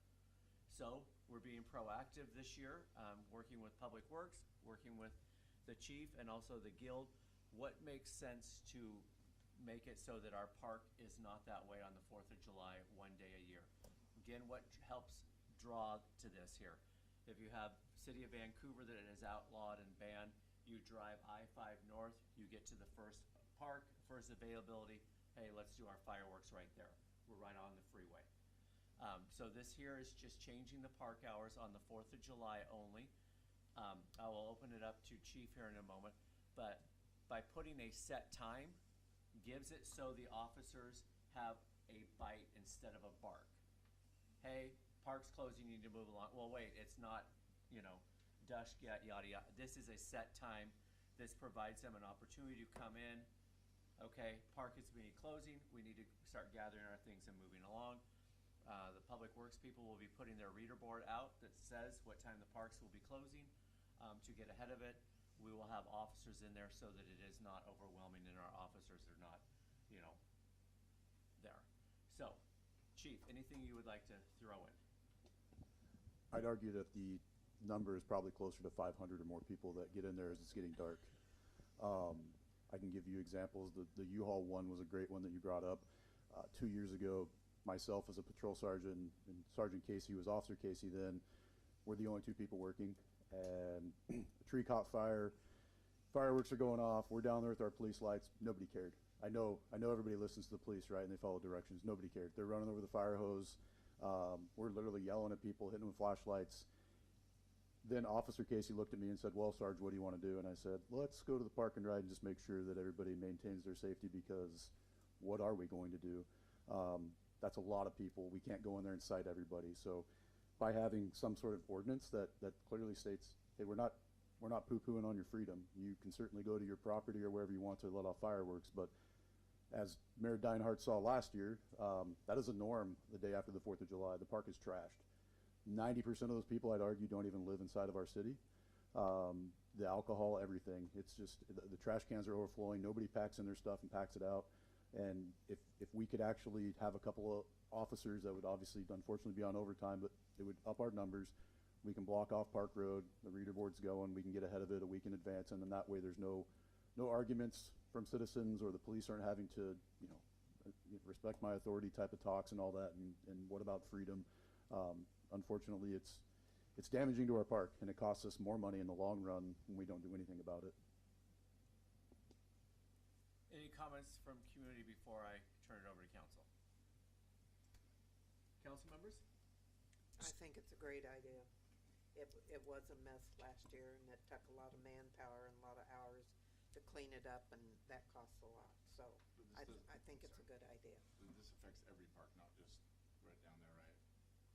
So we're being proactive this year, working with Public Works, working with the chief and also the guild. What makes sense to make it so that our park is not that way on the 4th of July, one day a year? Again, what helps draw to this here? If you have City of Vancouver that is outlawed and banned, you drive I-5 north, you get to the first park, first availability, hey, let's do our fireworks right there. We're right on the freeway. So this here is just changing the park hours on the 4th of July only. I will open it up to Chief here in a moment, but by putting a set time, gives it so the officers have a bite instead of a bark. Hey, park's closing, you need to move along. Well, wait, it's not, dusk yet, yada, yada. This is a set time. This provides them an opportunity to come in. Okay, park is closing. We need to start gathering our things and moving along. The Public Works people will be putting their reader board out that says what time the parks will be closing. To get ahead of it, we will have officers in there so that it is not overwhelming and our officers are not, there. So, Chief, anything you would like to throw in?
I'd argue that the number is probably closer to 500 or more people that get in there as it's getting dark. I can give you examples. The U-Haul one was a great one that you brought up. 2 years ago, myself as a patrol sergeant and Sergeant Casey was Officer Casey then, were the only 2 people working, and a tree caught fire, fireworks are going off, we're down there with our police lights, nobody cared. I know everybody listens to the police, right, and they follow directions, nobody cared. They're running over the fire hose, we're literally yelling at people, hitting them with flashlights. Then Officer Casey looked at me and said, well, Sarge, what do you want to do? And I said, let's go to the park and ride and just make sure that everybody maintains their safety, because what are we going to do? That's a lot of people. We can't go in there and cite everybody. So by having some sort of ordinance that clearly states, hey, we're not poo-pooing on your freedom. You can certainly go to your property or wherever you want to let off fireworks, but as Mayor Deinhardt saw last year, that is a norm the day after the 4th of July. The park is trashed. 90% of those people, I'd argue, don't even live inside of our city. The alcohol, everything. It's just, the trash cans are overflowing. Nobody packs in their stuff and packs it out. And if we could actually have a couple of officers that would obviously, unfortunately, be on overtime, but it would up our numbers. We can block off Park Road, the reader board's going, we can get ahead of it a week in advance, and then that way there's no arguments from citizens, or the police aren't having to, respect my authority type of talks and all that, and what about freedom? Unfortunately, it's damaging to our park, and it costs us more money in the long run when we don't do anything about it.
Any comments from community before I turn it over to council? Council members?
I think it's a great idea. It was a mess last year, and it took a lot of manpower and a lot of hours to clean it up, and that costs a lot. So I think it's a good idea.
This affects every park, not just right down there, right?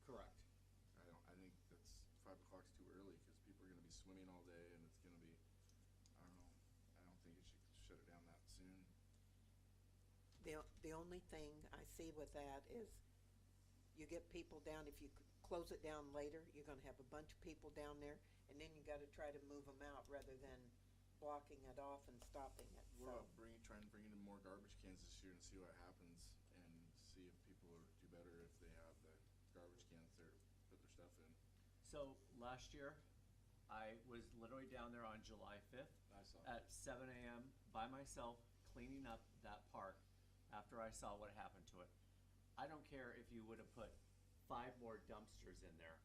Correct.
I think that's 5 o'clock's too early because people are going to be swimming all day, and it's going to be, I don't know. I don't think you should shut it down that soon.
The only thing I see with that is you get people down. If you close it down later, you're going to have a bunch of people down there, and then you got to try to move them out rather than blocking it off and stopping it.
We're
So
trying to bring in more garbage cans this year and see what happens, and see if people do better if they have the garbage cans there to put their stuff in.
So last year, I was literally down there on July 5th
I saw
at 7 a.m. by myself cleaning up that park after I saw what happened to it. I don't care if you would have put 5 more dumpsters in there.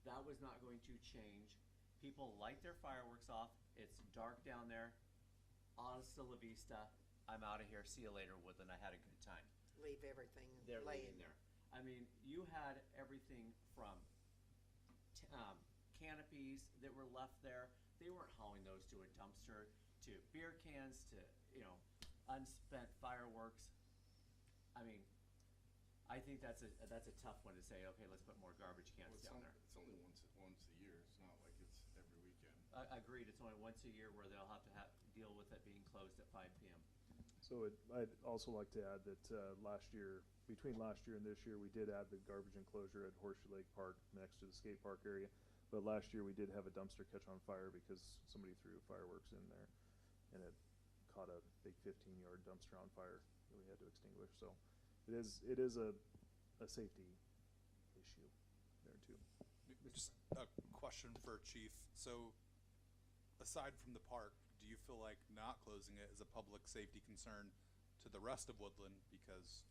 That was not going to change. People light their fireworks off. It's dark down there. Hasta la vista. I'm out of here. See you later, Woodland. I had a good time.
leave everything
They're
laying
laying there. I mean, you had everything from canopies that were left there. They weren't hauling those to a dumpster, to beer cans, to, unspent fireworks. I mean, I think that's a tough one to say, okay, let's put more garbage cans down there.
It's only once a year. It's not like it's every weekend.
Agreed, it's only once a year where they'll have to deal with it being closed at 5 p.m.
So I'd also like to add that between last year and this year, we did add the garbage enclosure at Horseshoe Lake Park next to the skate park area. But last year we did have a dumpster catch on fire because somebody threw fireworks in there, and it caught a big 15-yard dumpster on fire that we had to extinguish. So it is a safety issue there too.
Just a question for Chief. So aside from the park, do you feel like not closing it is a public safety concern to the rest of Woodland because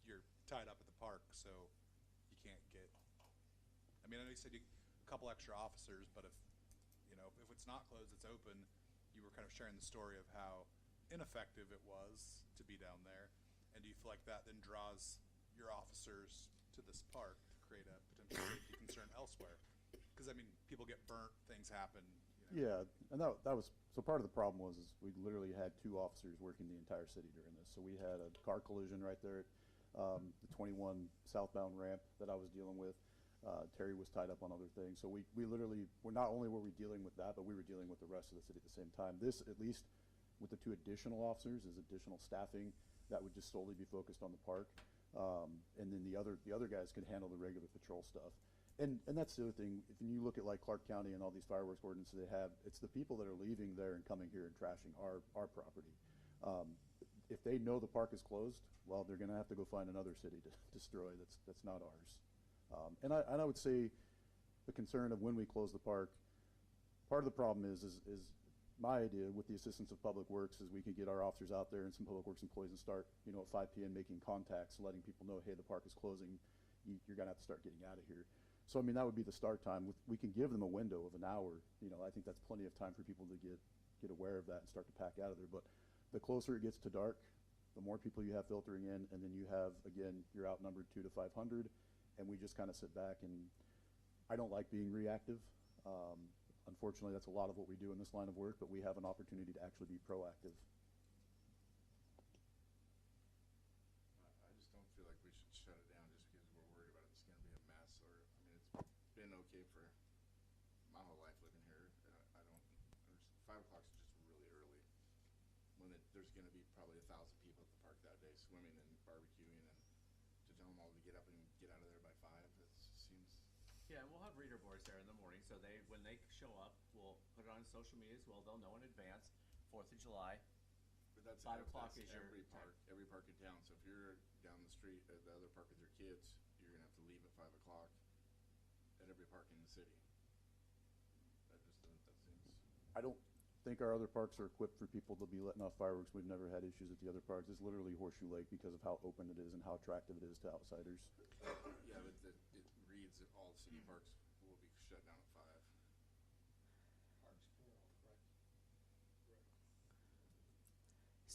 you're tied up at the park, so you can't get, I mean, I know you said a couple extra officers, but if it's not closed, it's open, you were kind of sharing the story of how ineffective it was to be down there, and do you feel like that then draws your officers to this park to create a potential safety concern elsewhere? Because, I mean, people get burnt, things happen.
Yeah, and that was, so part of the problem was we literally had 2 officers working the entire city during this. So we had a car collision right there at the 21 southbound ramp that I was dealing with. Terry was tied up on other things. So we literally, not only were we dealing with that, but we were dealing with the rest of the city at the same time. This, at least with the 2 additional officers, is additional staffing that would just solely be focused on the park. And then the other guys could handle the regular patrol stuff. And that's the other thing. If you look at like Clark County and all these fireworks ordinances they have, it's the people that are leaving there and coming here and trashing our property. If they know the park is closed, well, they're going to have to go find another city to destroy that's not ours. And I would say the concern of when we close the park, part of the problem is my idea with the assistance of Public Works is we can get our officers out there and some Public Works employees and start, at 5 p.m. making contacts, letting people know, hey, the park is closing. You're going to have to start getting out of here. So, I mean, that would be the start time. We can give them a window of an hour. I think that's plenty of time for people to get aware of that and start to pack out of there. But the closer it gets to dark, the more people you have filtering in, and then you have, again, you're outnumbered 2 to 500, and we just kind of sit back. And I don't like being reactive. Unfortunately, that's a lot of what we do in this line of work, but we have an opportunity to actually be proactive.
I just don't feel like we should shut it down just because we're worried about it's going to be a mess. Or, I mean, it's been okay for my whole life living here. 5 o'clock is just really early when there's going to be probably 1,000 people at the park that day swimming and barbecuing, and to tell them all to get up and get out of there by 5, it seems.
Yeah, we'll have reader boards there in the morning, so when they show up, we'll put it on social media as well. They'll know in advance. 4th of July.
But that's
5 o'clock
that's
is your
every park in town. So if you're down the street at the other park with your kids, you're gonna have to leave at 5 o'clock at every park in the city. That seems.
I don't think our other parks are equipped for people to be letting off fireworks. We've never had issues at the other parks. It's literally Horseshoe Lake because of how open it is and how attractive it is to outsiders.
Yeah, but it reads that all city parks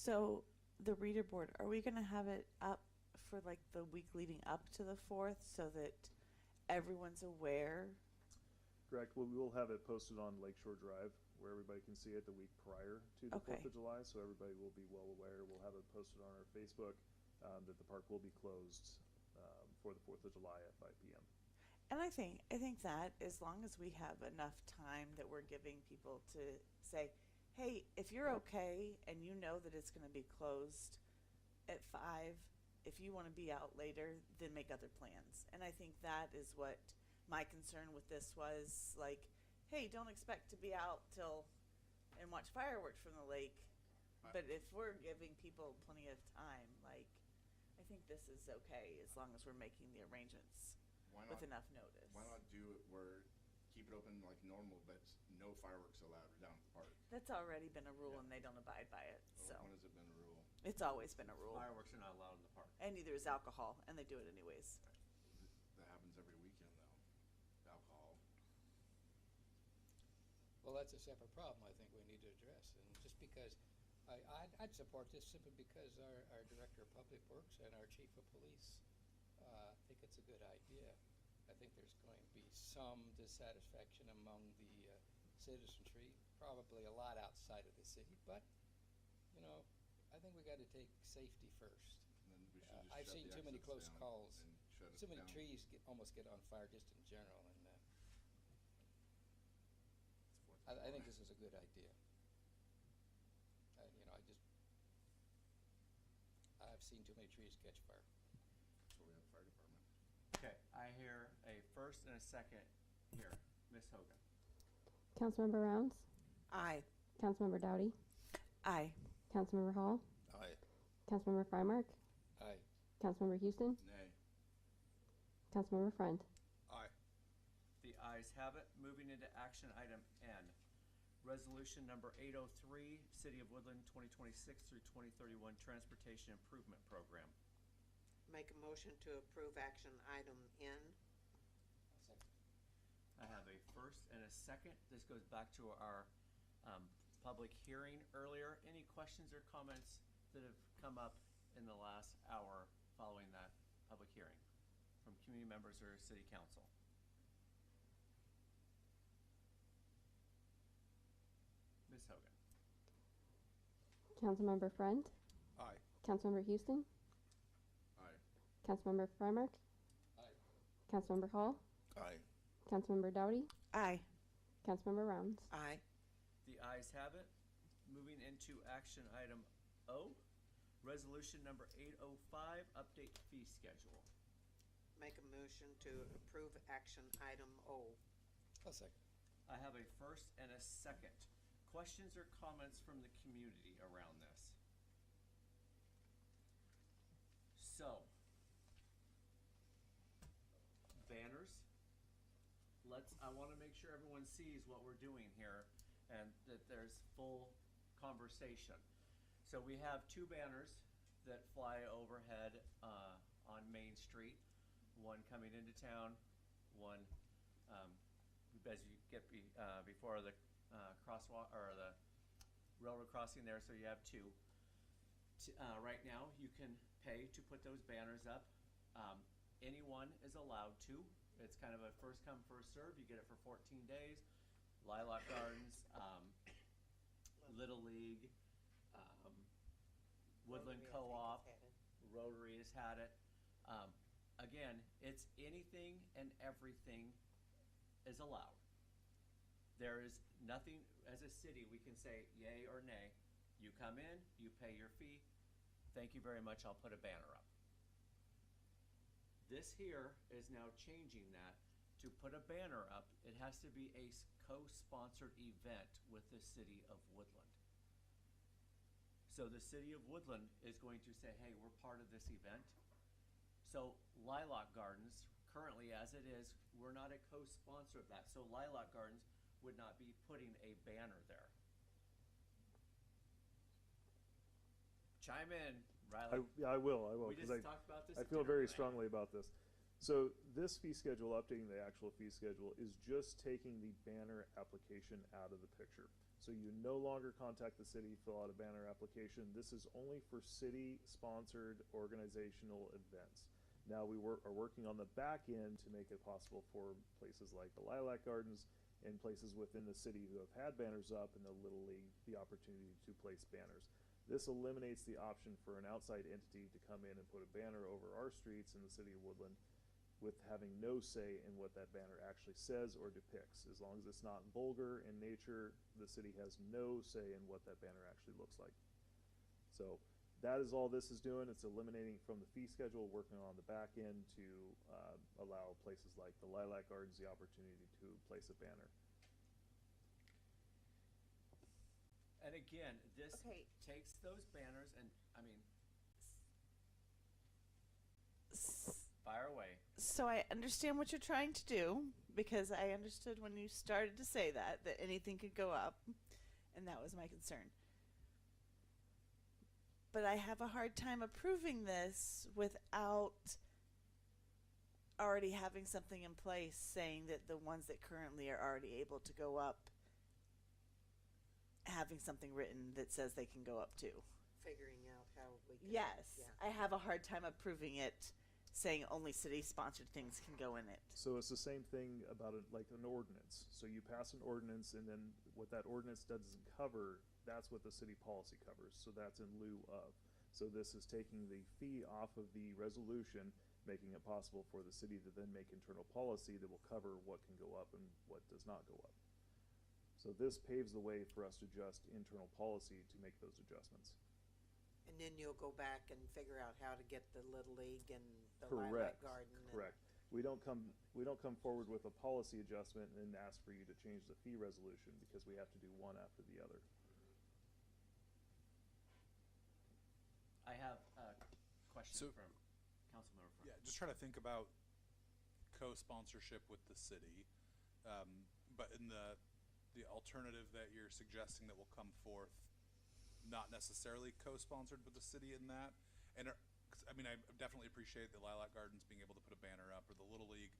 So the reader board, are we gonna have it up for like the week leading up to the 4th so that everyone's aware?
Correct. Well, we will have it posted on Lakeshore Drive where everybody can see it the week prior to the
Okay.
4th of July, so everybody will be well aware. We'll have it posted on our Facebook that the park will be closed for the 4th of July at 5 p.m.
And I think that as long as we have enough time that we're giving people to say, hey, if you're okay and you know that it's going to be closed at 5, if you want to be out later, then make other plans. And I think that is what my concern with this was, like, hey, don't expect to be out till and watch fireworks from the lake. But if we're giving people plenty of time, like, I think this is okay as long as we're making the arrangements with enough notice.
Why not do it where, keep it open like normal, but no fireworks allowed down at the park?
That's already been a rule and they don't abide by it, so.
When has it been a rule?
It's always been a rule.
Fireworks are not allowed in the park.
And neither is alcohol, and they do it anyways.
That happens every weekend though, alcohol.
Well, that's a separate problem I think we need to address. And just because I'd support this simply because our Director of Public Works and our Chief of Police think it's a good idea. I think there's going to be some dissatisfaction among the citizenry, probably a lot outside of the city, but, you know, I think we got to take safety first.
And then we should just
I've
shut
seen
the
too many
exits
close
down
calls.
and shut it
Too many
down.
trees almost get on fire just in general, and I think this is a good idea. You know, I've seen too many trees catch fire.
So we have the fire department.
Okay, I hear a first and a second here. Ms. Hogan.
Councilmember Rounds,
Aye.
Councilmember Dowdy,
Aye.
Councilmember Hall,
Aye.
Councilmember Frymark,
Aye.
Councilmember Houston,
Nay.
Councilmember Friend.
Aye.
The ayes have it. Moving into action item N. Resolution number 803, City of Woodland 2026 through 2031 Transportation Improvement Program.
Make a motion to approve action item N.
I have a first and a second. This goes back to our public hearing earlier. Any questions or comments that have come up in the last hour following that public hearing from community members or city council? Ms. Hogan.
Councilmember Friend,
Aye.
Councilmember Houston,
Aye.
Councilmember Frymark,
Aye.
Councilmember Hall,
Aye.
Councilmember Dowdy,
Aye.
Councilmember Rounds.
Aye.
The ayes have it. Moving into action item O, resolution number 805, update fee schedule.
Make a motion to approve action item O.
I'll second.
I have a first and a second. Questions or comments from the community around this? So, banners. I want to make sure everyone sees what we're doing here and that there's full conversation. So we have two banners that fly overhead on Main Street. One coming into town, one as you get before the crosswalk or the railroad crossing there. So you have two. Right now, you can pay to put those banners up. Anyone is allowed to. It's kind of a first come, first serve. You get it for 14 days. Lilac Gardens, Little League, Woodland Co-op, Rotary has had it. Again, it's anything and everything is allowed. There is nothing, as a city, we can say yay or nay. You come in, you pay your fee. Thank you very much, I'll put a banner up. This here is now changing that. To put a banner up, it has to be a co-sponsored event with the City of Woodland. So the City of Woodland is going to say, hey, we're part of this event. So Lilac Gardens, currently as it is, we're not a co-sponsor of that. So Lilac Gardens would not be putting a banner there. Chime in, Riley.
I will,
We
because
just talked about this
I
at
feel
dinner
very
tonight.
strongly about this. So this fee schedule, updating the actual fee schedule, is just taking the banner application out of the picture. So you no longer contact the city, fill out a banner application. This is only for city-sponsored organizational events. Now we are working on the back end to make it possible for places like the Lilac Gardens and places within the city who have had banners up in the Little League the opportunity to place banners. This eliminates the option for an outside entity to come in and put a banner over our streets in the city of Woodland with having no say in what that banner actually says or depicts. As long as it's not vulgar in nature, the city has no say in what that banner actually looks like. So that is all this is doing. It's eliminating from the fee schedule, working on the back end to allow places like the Lilac Gardens the opportunity to place a banner.
And again, this
Okay.
takes those banners and, I mean, fire away.
So I understand what you're trying to do, because I understood when you started to say that anything could go up, and that was my concern. But I have a hard time approving this without already having something in place saying that the ones that currently are already able to go up, having something written that says they can go up too.
Figuring out how we can.
Yes,
Yeah.
I have a hard time approving it, saying only city-sponsored things can go in it.
So it's the same thing about it, like an ordinance. So you pass an ordinance, and then what that ordinance doesn't cover, that's what the city policy covers. So that's in lieu of. So this is taking the fee off of the resolution, making it possible for the city to then make internal policy that will cover what can go up and what does not go up. So this paves the way for us to adjust internal policy to make those adjustments.
And then you'll go back and figure out how to get the Little League and the
Correct.
Lilac Garden.
Correct. We don't come forward with a policy adjustment and then ask for you to change the fee resolution, because we have to do one after the other.
I have a question
So-
from Councilmember Front.
Yeah, just trying to think about co-sponsorship with the city, but in the alternative that you're suggesting that will come forth, not necessarily co-sponsored with the city in that. And 'cause, I mean, I definitely appreciate the Lilac Gardens being able to put a banner up, or the Little League.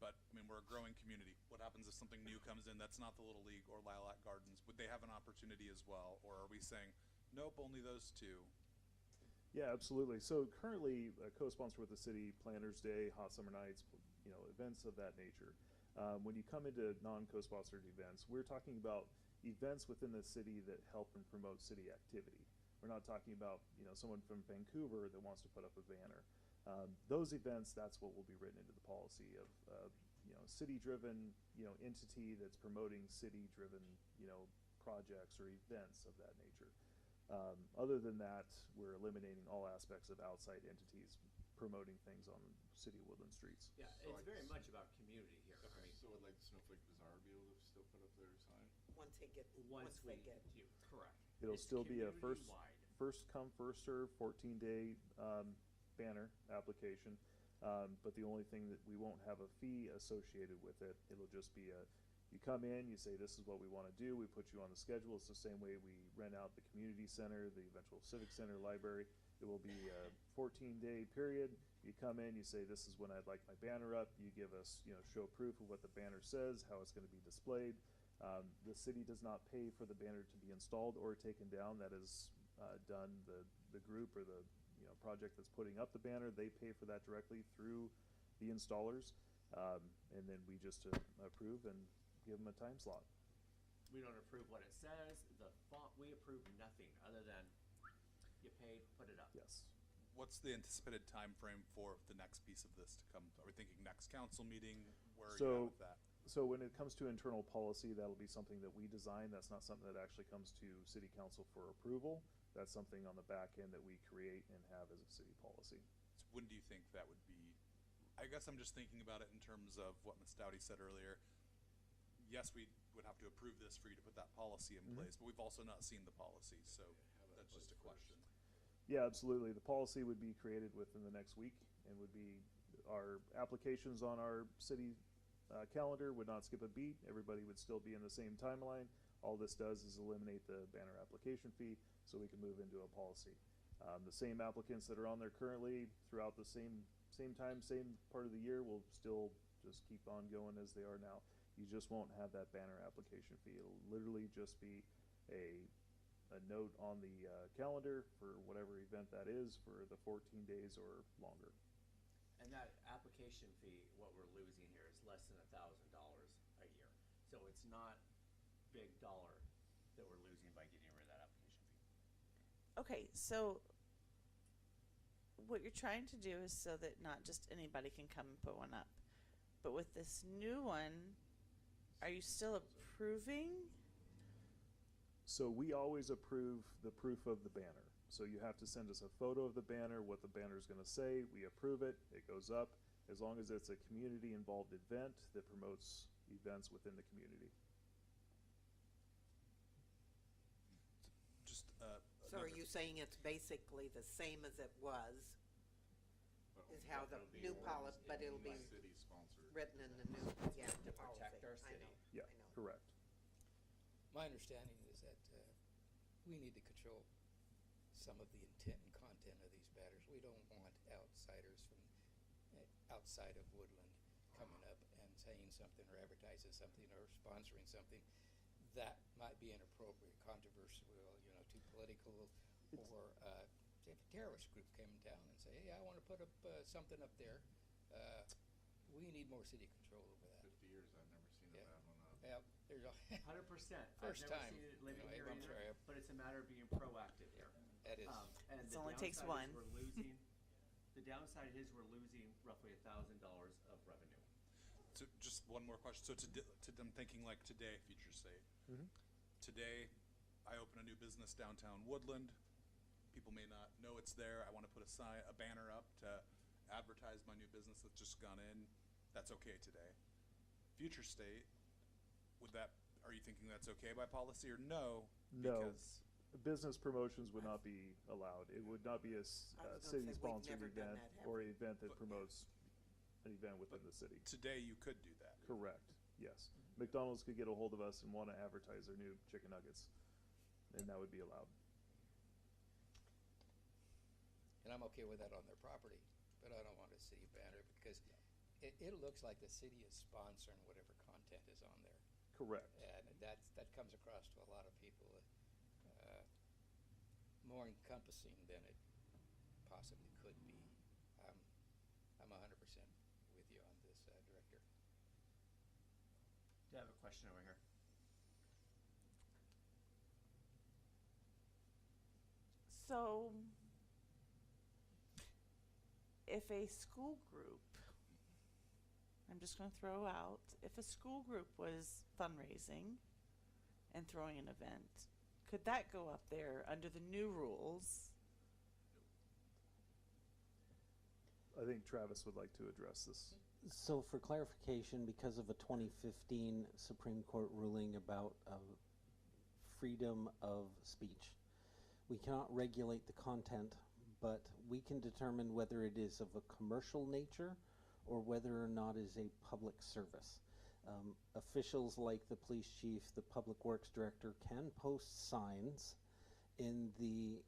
But I mean, we're a growing community. What happens if something new comes in that's not the Little League or Lilac Gardens? Would they have an opportunity as well, or are we saying, nope, only those two?
Yeah, absolutely. So currently, co-sponsor with the city, Planners Day, Hot Summer Nights, events of that nature. When you come into non-co-sponsored events, we're talking about events within the city that help and promote city activity. We're not talking about someone from Vancouver that wants to put up a banner. Those events, that's what will be written into the policy of city-driven entity that's promoting city-driven projects or events of that nature. Other than that, we're eliminating all aspects of outside entities promoting things on city Woodland streets.
Yeah,
So
it's
like
very
this-
much about community here. I mean,
So would like the Snowflake Bazaar be able to still put up their sign?
Once they get,
once we
they get.
do, correct.
It'll
It's
still be a first
community-wide.
come, first serve, 14-day banner application. But the only thing that we won't have a fee associated with it. It'll just be you come in, you say this is what we want to do, we put you on the schedule. It's the same way we rent out the community center, the eventual civic center, library. It will be a 14-day period. You come in, you say this is when I'd like my banner up. You give us, show proof of what the banner says, how it's going to be displayed. The city does not pay for the banner to be installed or taken down. That is done, the group or the project that's putting up the banner, they pay for that directly through the installers. And then we just approve and give them a time slot.
We don't approve what it says, the font, we approve nothing other than you paid, put it up.
Yes.
What's the anticipated time frame for the next piece of this to come? Are we thinking next council meeting? Where are you at with that?
So when it comes to internal policy, that'll be something that we design. That's not something that actually comes to city council for approval. That's something on the back end that we create and have as a city policy.
So when do you think that would be? I guess I'm just thinking about it in terms of what Ms. Dowdy said earlier. Yes, we would have to approve this for you to put that policy in place, but we've also not seen the policy, so that's just a question.
Yeah, absolutely. The policy would be created within the next week and would be our applications on our city calendar would not skip a beat. Everybody would still be in the same timeline. All this does is eliminate the banner application fee so we can move into a policy. The same applicants that are on there currently throughout the same same time, same part of the year, will still just keep on going as they are now. You just won't have that banner application fee. It'll literally just be a note on the calendar for whatever event that is for the 14 days or longer.
And that application fee, what we're losing here is less than $1,000 a year. So it's not big dollar that we're losing by getting rid of that application fee.
Okay, so what you're trying to do is so that not just anybody can come and put one up. But with this new one, are you still approving?
So we always approve the proof of the banner. So you have to send us a photo of the banner, what the banner is going to say. We approve it. It goes up as long as it's a community-involved event that promotes events within the community.
Just
So are you saying it's basically the same as it was, is how the new policy, but it'll be
City-sponsored.
written in the new, yeah,
To protect
policy.
our
I
city.
know,
Yeah,
I know.
correct.
My understanding is that we need to control some of the intent and content of these banners. We don't want outsiders from outside of Woodland coming up and saying something or advertising something or sponsoring something that might be inappropriate, controversial, too political, or if a terrorist group came in town and say, hey, I want to put up something up there, we need more city control over that.
50 years, I've never seen a
Yeah.
bad one up.
Yeah, there's a
100%.
First
I've never
time.
seen it living
You know,
here
I'm sorry,
either, but it's a matter of being proactive here.
that is.
And
It
the
only takes
downside is
one.
We're losing, the downside is we're losing roughly $1,000 of revenue.
So just one more question. So I'm thinking like today, future state.
Mhm.
Today, I open a new business downtown Woodland. People may not know it's there. I want to put a banner up to advertise my new business that's just gone in. That's okay today. Future state, are you thinking that's okay by policy or no?
No.
Because
Business promotions would not be allowed. It would not be a
I was gonna say, we've
city-sponsored
never done
event
that, have
or
we?
an event that
But-
promotes an event within the city.
today you could do that.
Correct, yes. McDonald's could get a hold of us and want to advertise their new chicken nuggets, and that would be allowed.
And I'm okay with that on their property, but I don't want a city banner because it looks like the city is sponsoring whatever content is on there.
Correct.
And that comes across to a lot of people more encompassing than it possibly could be. I'm 100% with you on this, Director.
Do I have a question over here?
So, if a school group, I'm just going to throw out, if a school group was fundraising and throwing an event, could that go up there under the new rules?
I think Travis would like to address this.
So for clarification, because of a 2015 Supreme Court ruling about freedom of speech, we cannot regulate the content, but we can determine whether it is of a commercial nature or whether or not is a public service. Officials like the police chief, the public works director can post signs in the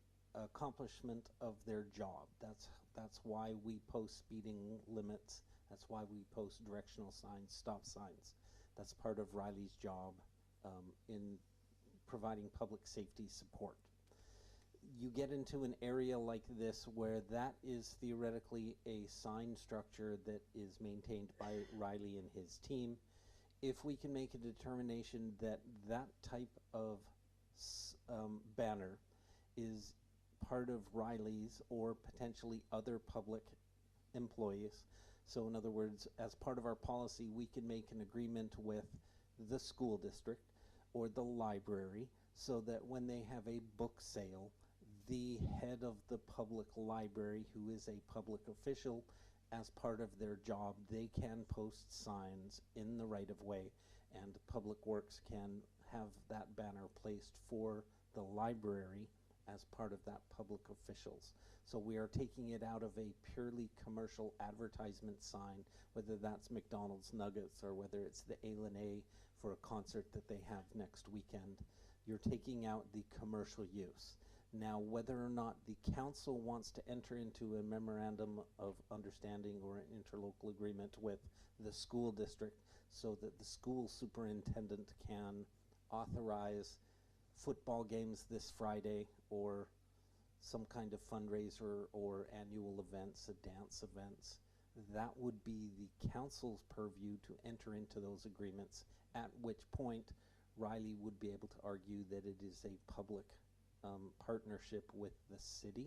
accomplishment of their job. That's why we post speeding limits. That's why we post directional signs, stop signs. That's part of Riley's job in providing public safety support. You get into an area like this where that is theoretically a sign structure that is maintained by Riley and his team. If we can make a determination that that type of banner is part of Riley's or potentially other public employees, so in other words, as part of our policy, we can make an agreement with the school district or the library so that when they have a book sale, the head of the public library, who is a public official, as part of their job, they can post signs in the right of way, and Public Works can have that banner placed for the library as part of that public officials. So we are taking it out of a purely commercial advertisement sign, whether that's McDonald's Nuggets or whether it's the A for a concert that they have next weekend. You're taking out the commercial use. Now, whether or not the council wants to enter into a memorandum of understanding or an interlocal agreement with the school district so that the school superintendent can authorize football games this Friday or some kind of fundraiser or annual events, dance events, that would be the council's purview to enter into those agreements, at which point Riley would be able to argue that it is a public partnership with the city,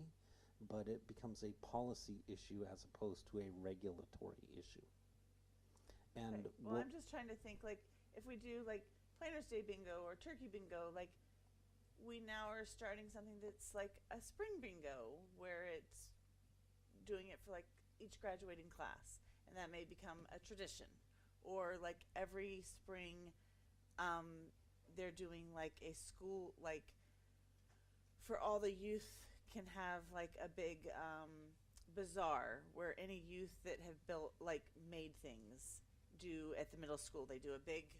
but it becomes a policy issue as opposed to a regulatory issue. And
Okay. Well, I'm just trying to think, like, if we do, like, Planners Day bingo or Turkey bingo, like, we now are starting something that's like a spring bingo, where it's doing it for, like, each graduating class, and that may become a tradition. Or, like, every spring, they're doing, like, a school, like, for all the youth can have, like, a big bazaar where any youth that have built, like, made things do at the middle school. They do a big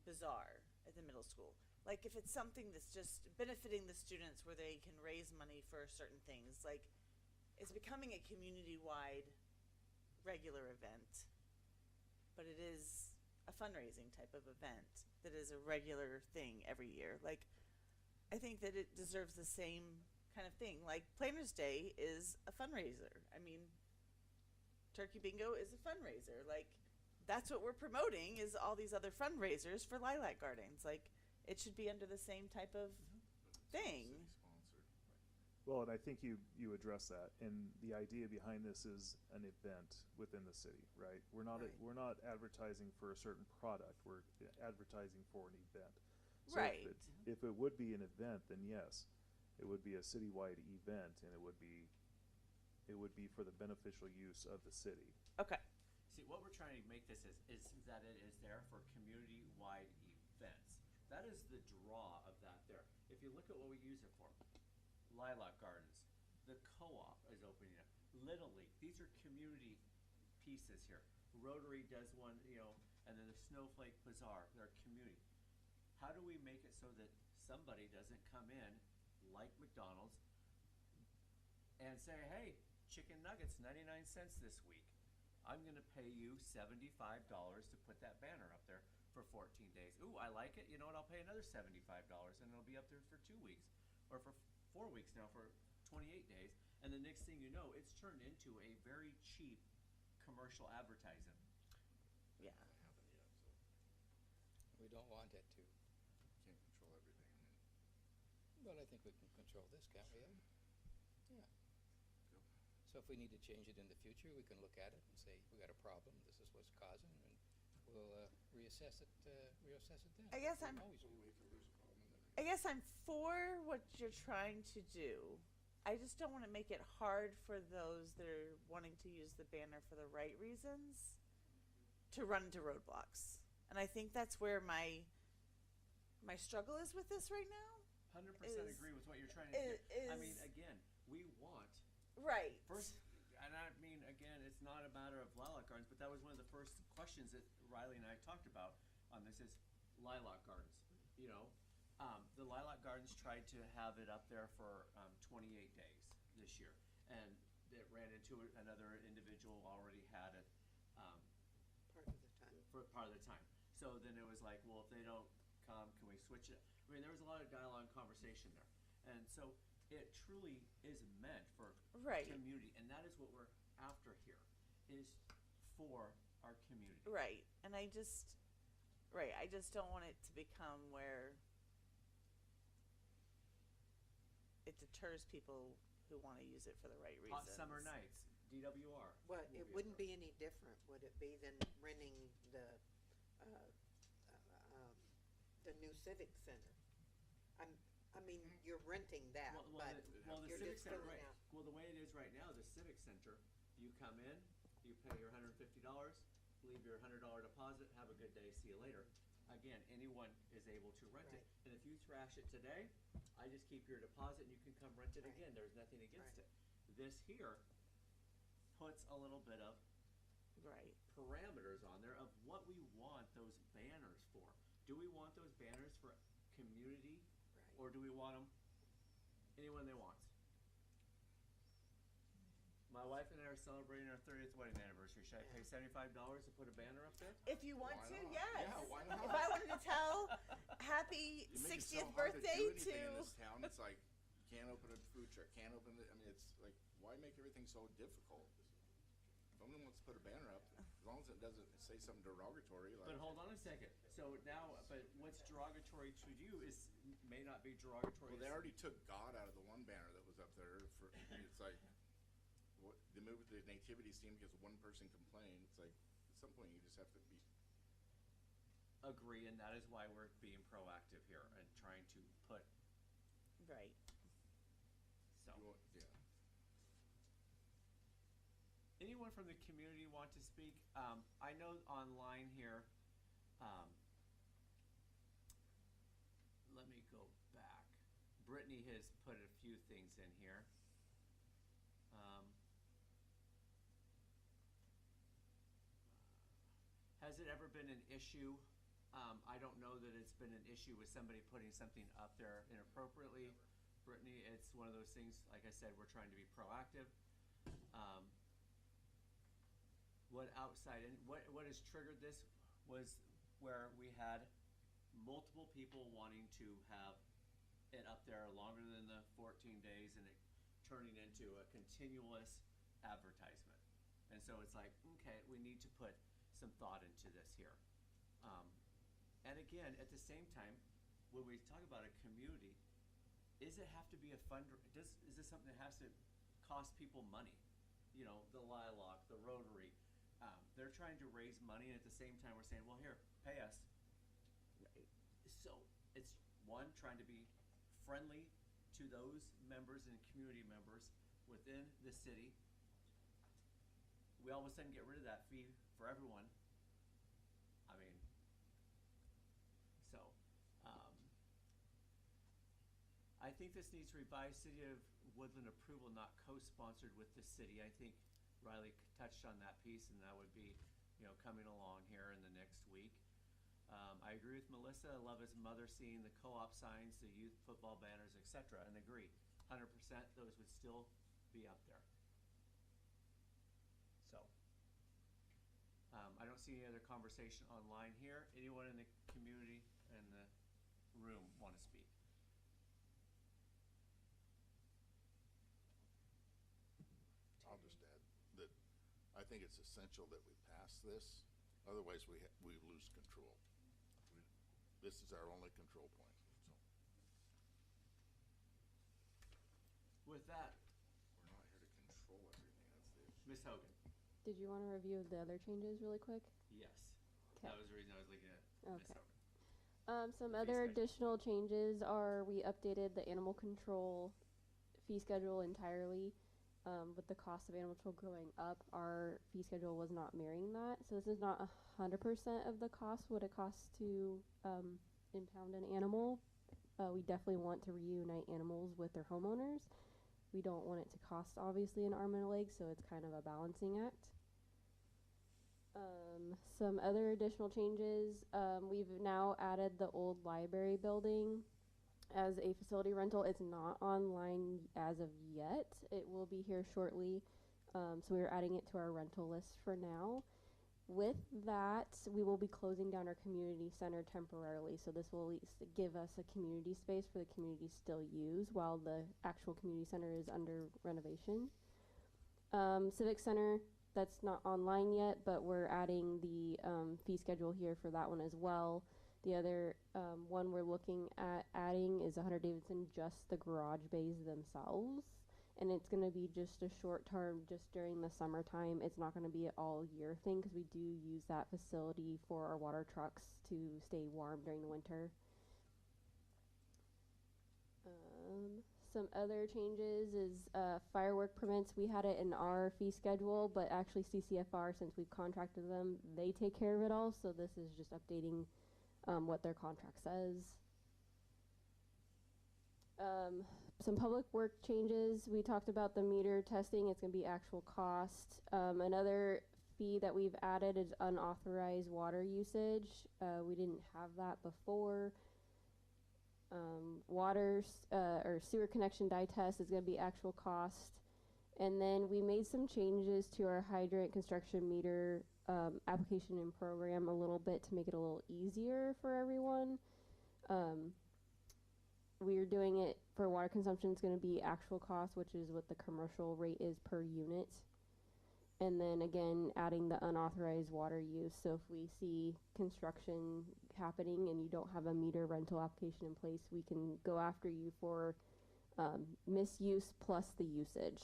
bazaar at the middle school. Like, if it's something that's just benefiting the students where they can raise money for certain things, like, it's becoming a community-wide regular event, but it is a fundraising type of event that is a regular thing every year. Like, I think that it deserves the same kind of thing. Like, Planners Day is a fundraiser. I mean, Turkey Bingo is a fundraiser. Like, that's what we're promoting, is all these other fundraisers for lilac gardens. Like, it should be under the same type of thing.
Well, and I think you address that, and the idea behind this is an event within the city, right? We're not we're not advertising for a certain product. We're advertising for an event. So
Right.
If it would be an event, then yes, it would be a citywide event, and it would be for the beneficial use of the city.
Okay.
See, what we're trying to make this is that it is there for community-wide events. That is the draw of that there. If you look at what we use it for, Lilac Gardens, the co-op is opening up, Little League, these are community pieces here. Rotary does one, and then the Snowflake Bazaar, they're community. How do we make it so that somebody doesn't come in like McDonald's and say, hey, chicken nuggets, 99 cents this week. I'm going to pay you $75 to put that banner up there for 14 days. Ooh, I like it. You know what? I'll pay another $75 and it'll be up there for 2 weeks or for 4 weeks now for 28 days. And the next thing you know, it's turned into a very cheap commercial advertising.
Yeah.
We don't want that to.
Can't control everything.
Well, I think we can control this, can't we? Yeah. So if we need to change it in the future, we can look at it and say, we got a problem, this is what's causing, and we'll reassess it then.
I guess I'm for what you're trying to do. I just don't want to make it hard for those that are wanting to use the banner for the right reasons to run into roadblocks. And I think that's where my struggle is with this right now.
100% agree with what you're trying to do. I mean, again, we want
right.
First, and I mean, again, it's not a matter of lilac gardens, but that was one of the first questions that Riley and I talked about on this is lilac gardens. The lilac gardens tried to have it up there for 28 days this year, and it ran into another individual already had it for part of the time. So then it was like, well, if they don't come, can we switch it? I mean, there was a lot of dialogue and conversation there, and so it truly is meant for community, and that is what we're after here, is for our community.
Right, and I just don't want it to become where it deters people who want to use it for the right reasons.
Hot summer nights, DWR.
Well, it wouldn't be any different, would it be, than renting the new Civic Center? I mean, you're renting that, but
the
you're
Civic
just
Center,
filling
right?
out.
Well, the way it is right now, the Civic Center, you come in, you pay your $150, leave your $100 deposit, have a good day, see you later. Again, anyone is able to rent it, and if you thrash it today, I just keep your deposit and you can come rent it again. There's nothing against it. This here puts a little bit of parameters on there of what we want those banners for. Do we want those banners for community, or do we want them anyone they want. My wife and I are celebrating our 30th wedding anniversary. Should I pay $75 to put a banner up there?
If you want
Why
to,
not?
yes.
Yeah, why not?
If I wanted to tell happy
You make it so
60th
hard
birthday
to do
to.
anything in this town. It's like, can't open a food truck, can't open it. I mean, it's like, why make everything so difficult? If someone wants to put a banner up, as long as it doesn't say something derogatory, like.
But hold on a second. So now, but what's derogatory to you may not be derogatory.
Well, they already took God out of the one banner that was up there. It's like, they moved the nativity scene because one person complained. It's like, at some point, you just have to be.
Agree, and that is why we're being proactive here and trying to put.
Right.
So.
Yeah.
Anyone from the community want to speak? I know online here. Let me go back. Brittany has put a few things in here. Has it ever been an issue? I don't know that it's been an issue with somebody putting something up there inappropriately. Brittany, it's one of those things, like I said, we're trying to be proactive. What has triggered this was where we had multiple people wanting to have it up there longer than the 14 days and it turning into a continuous advertisement. And so it's like, okay, we need to put some thought into this here. And again, at the same time, when we talk about a community, does it have to be a is this something that has to cost people money? You know, the Lilac, the Rotary, they're trying to raise money, and at the same time we're saying, well, here, pay us.
Right.
So it's one, trying to be friendly to those members and community members within the city. We all of a sudden get rid of that fee for everyone. I mean, so I think this needs revised City of Woodland approval, not co-sponsored with the city. I think Riley touched on that piece, and that would be, coming along here in the next week. I agree with Melissa. I love his mother seeing the co-op signs, the youth football banners, etc., and agree, 100%. Those would still be up there. So, I don't see any other conversation online here. Anyone in the community in the room want to speak?
I'll just add that I think it's essential that we pass this. Otherwise, we lose control. This is our only control point. So.
With that,
We're not here to control everything. That's the issue.
Ms. Hogan.
Did you want to review the other changes really quick?
Yes.
Okay.
That was the reason I was looking at Ms.
Okay.
Hogan.
Some
Fee
other
schedule.
additional changes are we updated the animal control fee schedule entirely. With the cost of animal control going up, our fee schedule was not mirroring that. So this is not 100% of the cost what it costs to impound an animal. We definitely want to reunite animals with their homeowners. We don't want it to cost obviously an arm and a leg, so it's kind of a balancing act. Some other additional changes, we've now added the old library building as a facility rental. It's not online as of yet. It will be here shortly. So we're adding it to our rental list for now. With that, we will be closing down our community center temporarily. So this will at least give us a community space for the community to still use while the actual community center is under renovation. Civic Center, that's not online yet, but we're adding the fee schedule here for that one as well. The other one we're looking at adding is 100 Davidson, just the garage bays themselves. And it's going to be just a short term, just during the summertime. It's not going to be an all year thing because we do use that facility for our water trucks to stay warm during the winter. Some other changes is firework permits. We had it in our fee schedule, but actually CCFR, since we've contracted them, they take care of it all. So this is just updating what their contract says. Some public work changes. We talked about the meter testing. It's going to be actual cost. Another fee that we've added is unauthorized water usage. We didn't have that before. Water or sewer connection dye test is going to be actual cost. And then we made some changes to our hydrant construction meter application and program a little bit to make it a little easier for everyone. We're doing it for water consumption. It's going to be actual cost, which is what the commercial rate is per unit. And then again, adding the unauthorized water use. So if we see construction happening and you don't have a meter rental application in place, we can go after you for misuse plus the usage.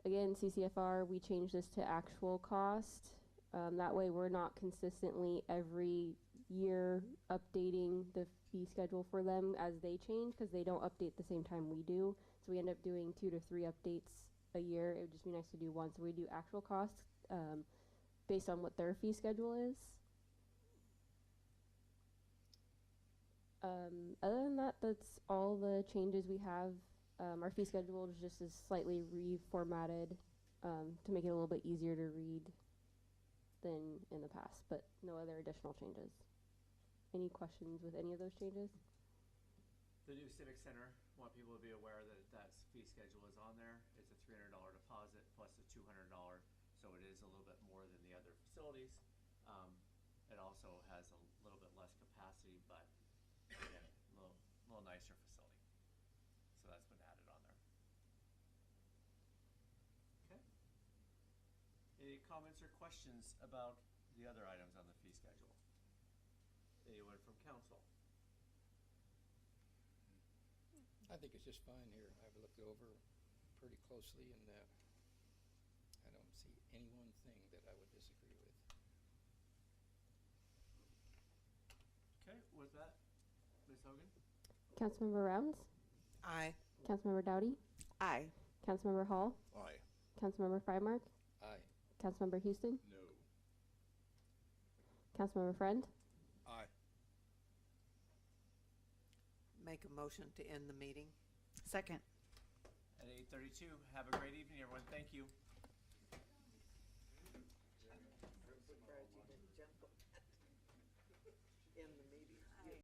Again, CCFR, we changed this to actual cost. That way we're not consistently every year updating the fee schedule for them as they change, because they don't update the same time we do. So we end up doing 2 to 3 updates a year. It would just be nice to do one. So we do actual costs based on what their fee schedule is. Other than that, that's all the changes we have. Our fee schedule is slightly reformatted to make it a little bit easier to read than in the past, but no other additional changes. Any questions with any of those changes?
The new Civic Center, want people to be aware that that fee schedule is on there. It's a $300 deposit plus a $200, so it is a little bit more than the other facilities. It also has a little bit less capacity, but again, a little nicer facility. So that's been added on there. Okay. Any comments or questions about the other items on the fee schedule? Anyone from council?
I think it's just fine here. I've looked it over pretty closely, and I don't see any one thing that I would disagree with.
Okay, with that, Ms. Hogan?
Councilmember Rounds?
Aye.
Councilmember Dowdy?
Aye.
Councilmember Hall?
Aye.
Councilmember Frymark?
Aye.
Councilmember Houston?
No.
Councilmember Friend?
Aye.
Make a motion to end the meeting.
Second.
At 8:32, have a great evening, everyone. Thank you.
I'm surprised you didn't jump on that. End the meeting.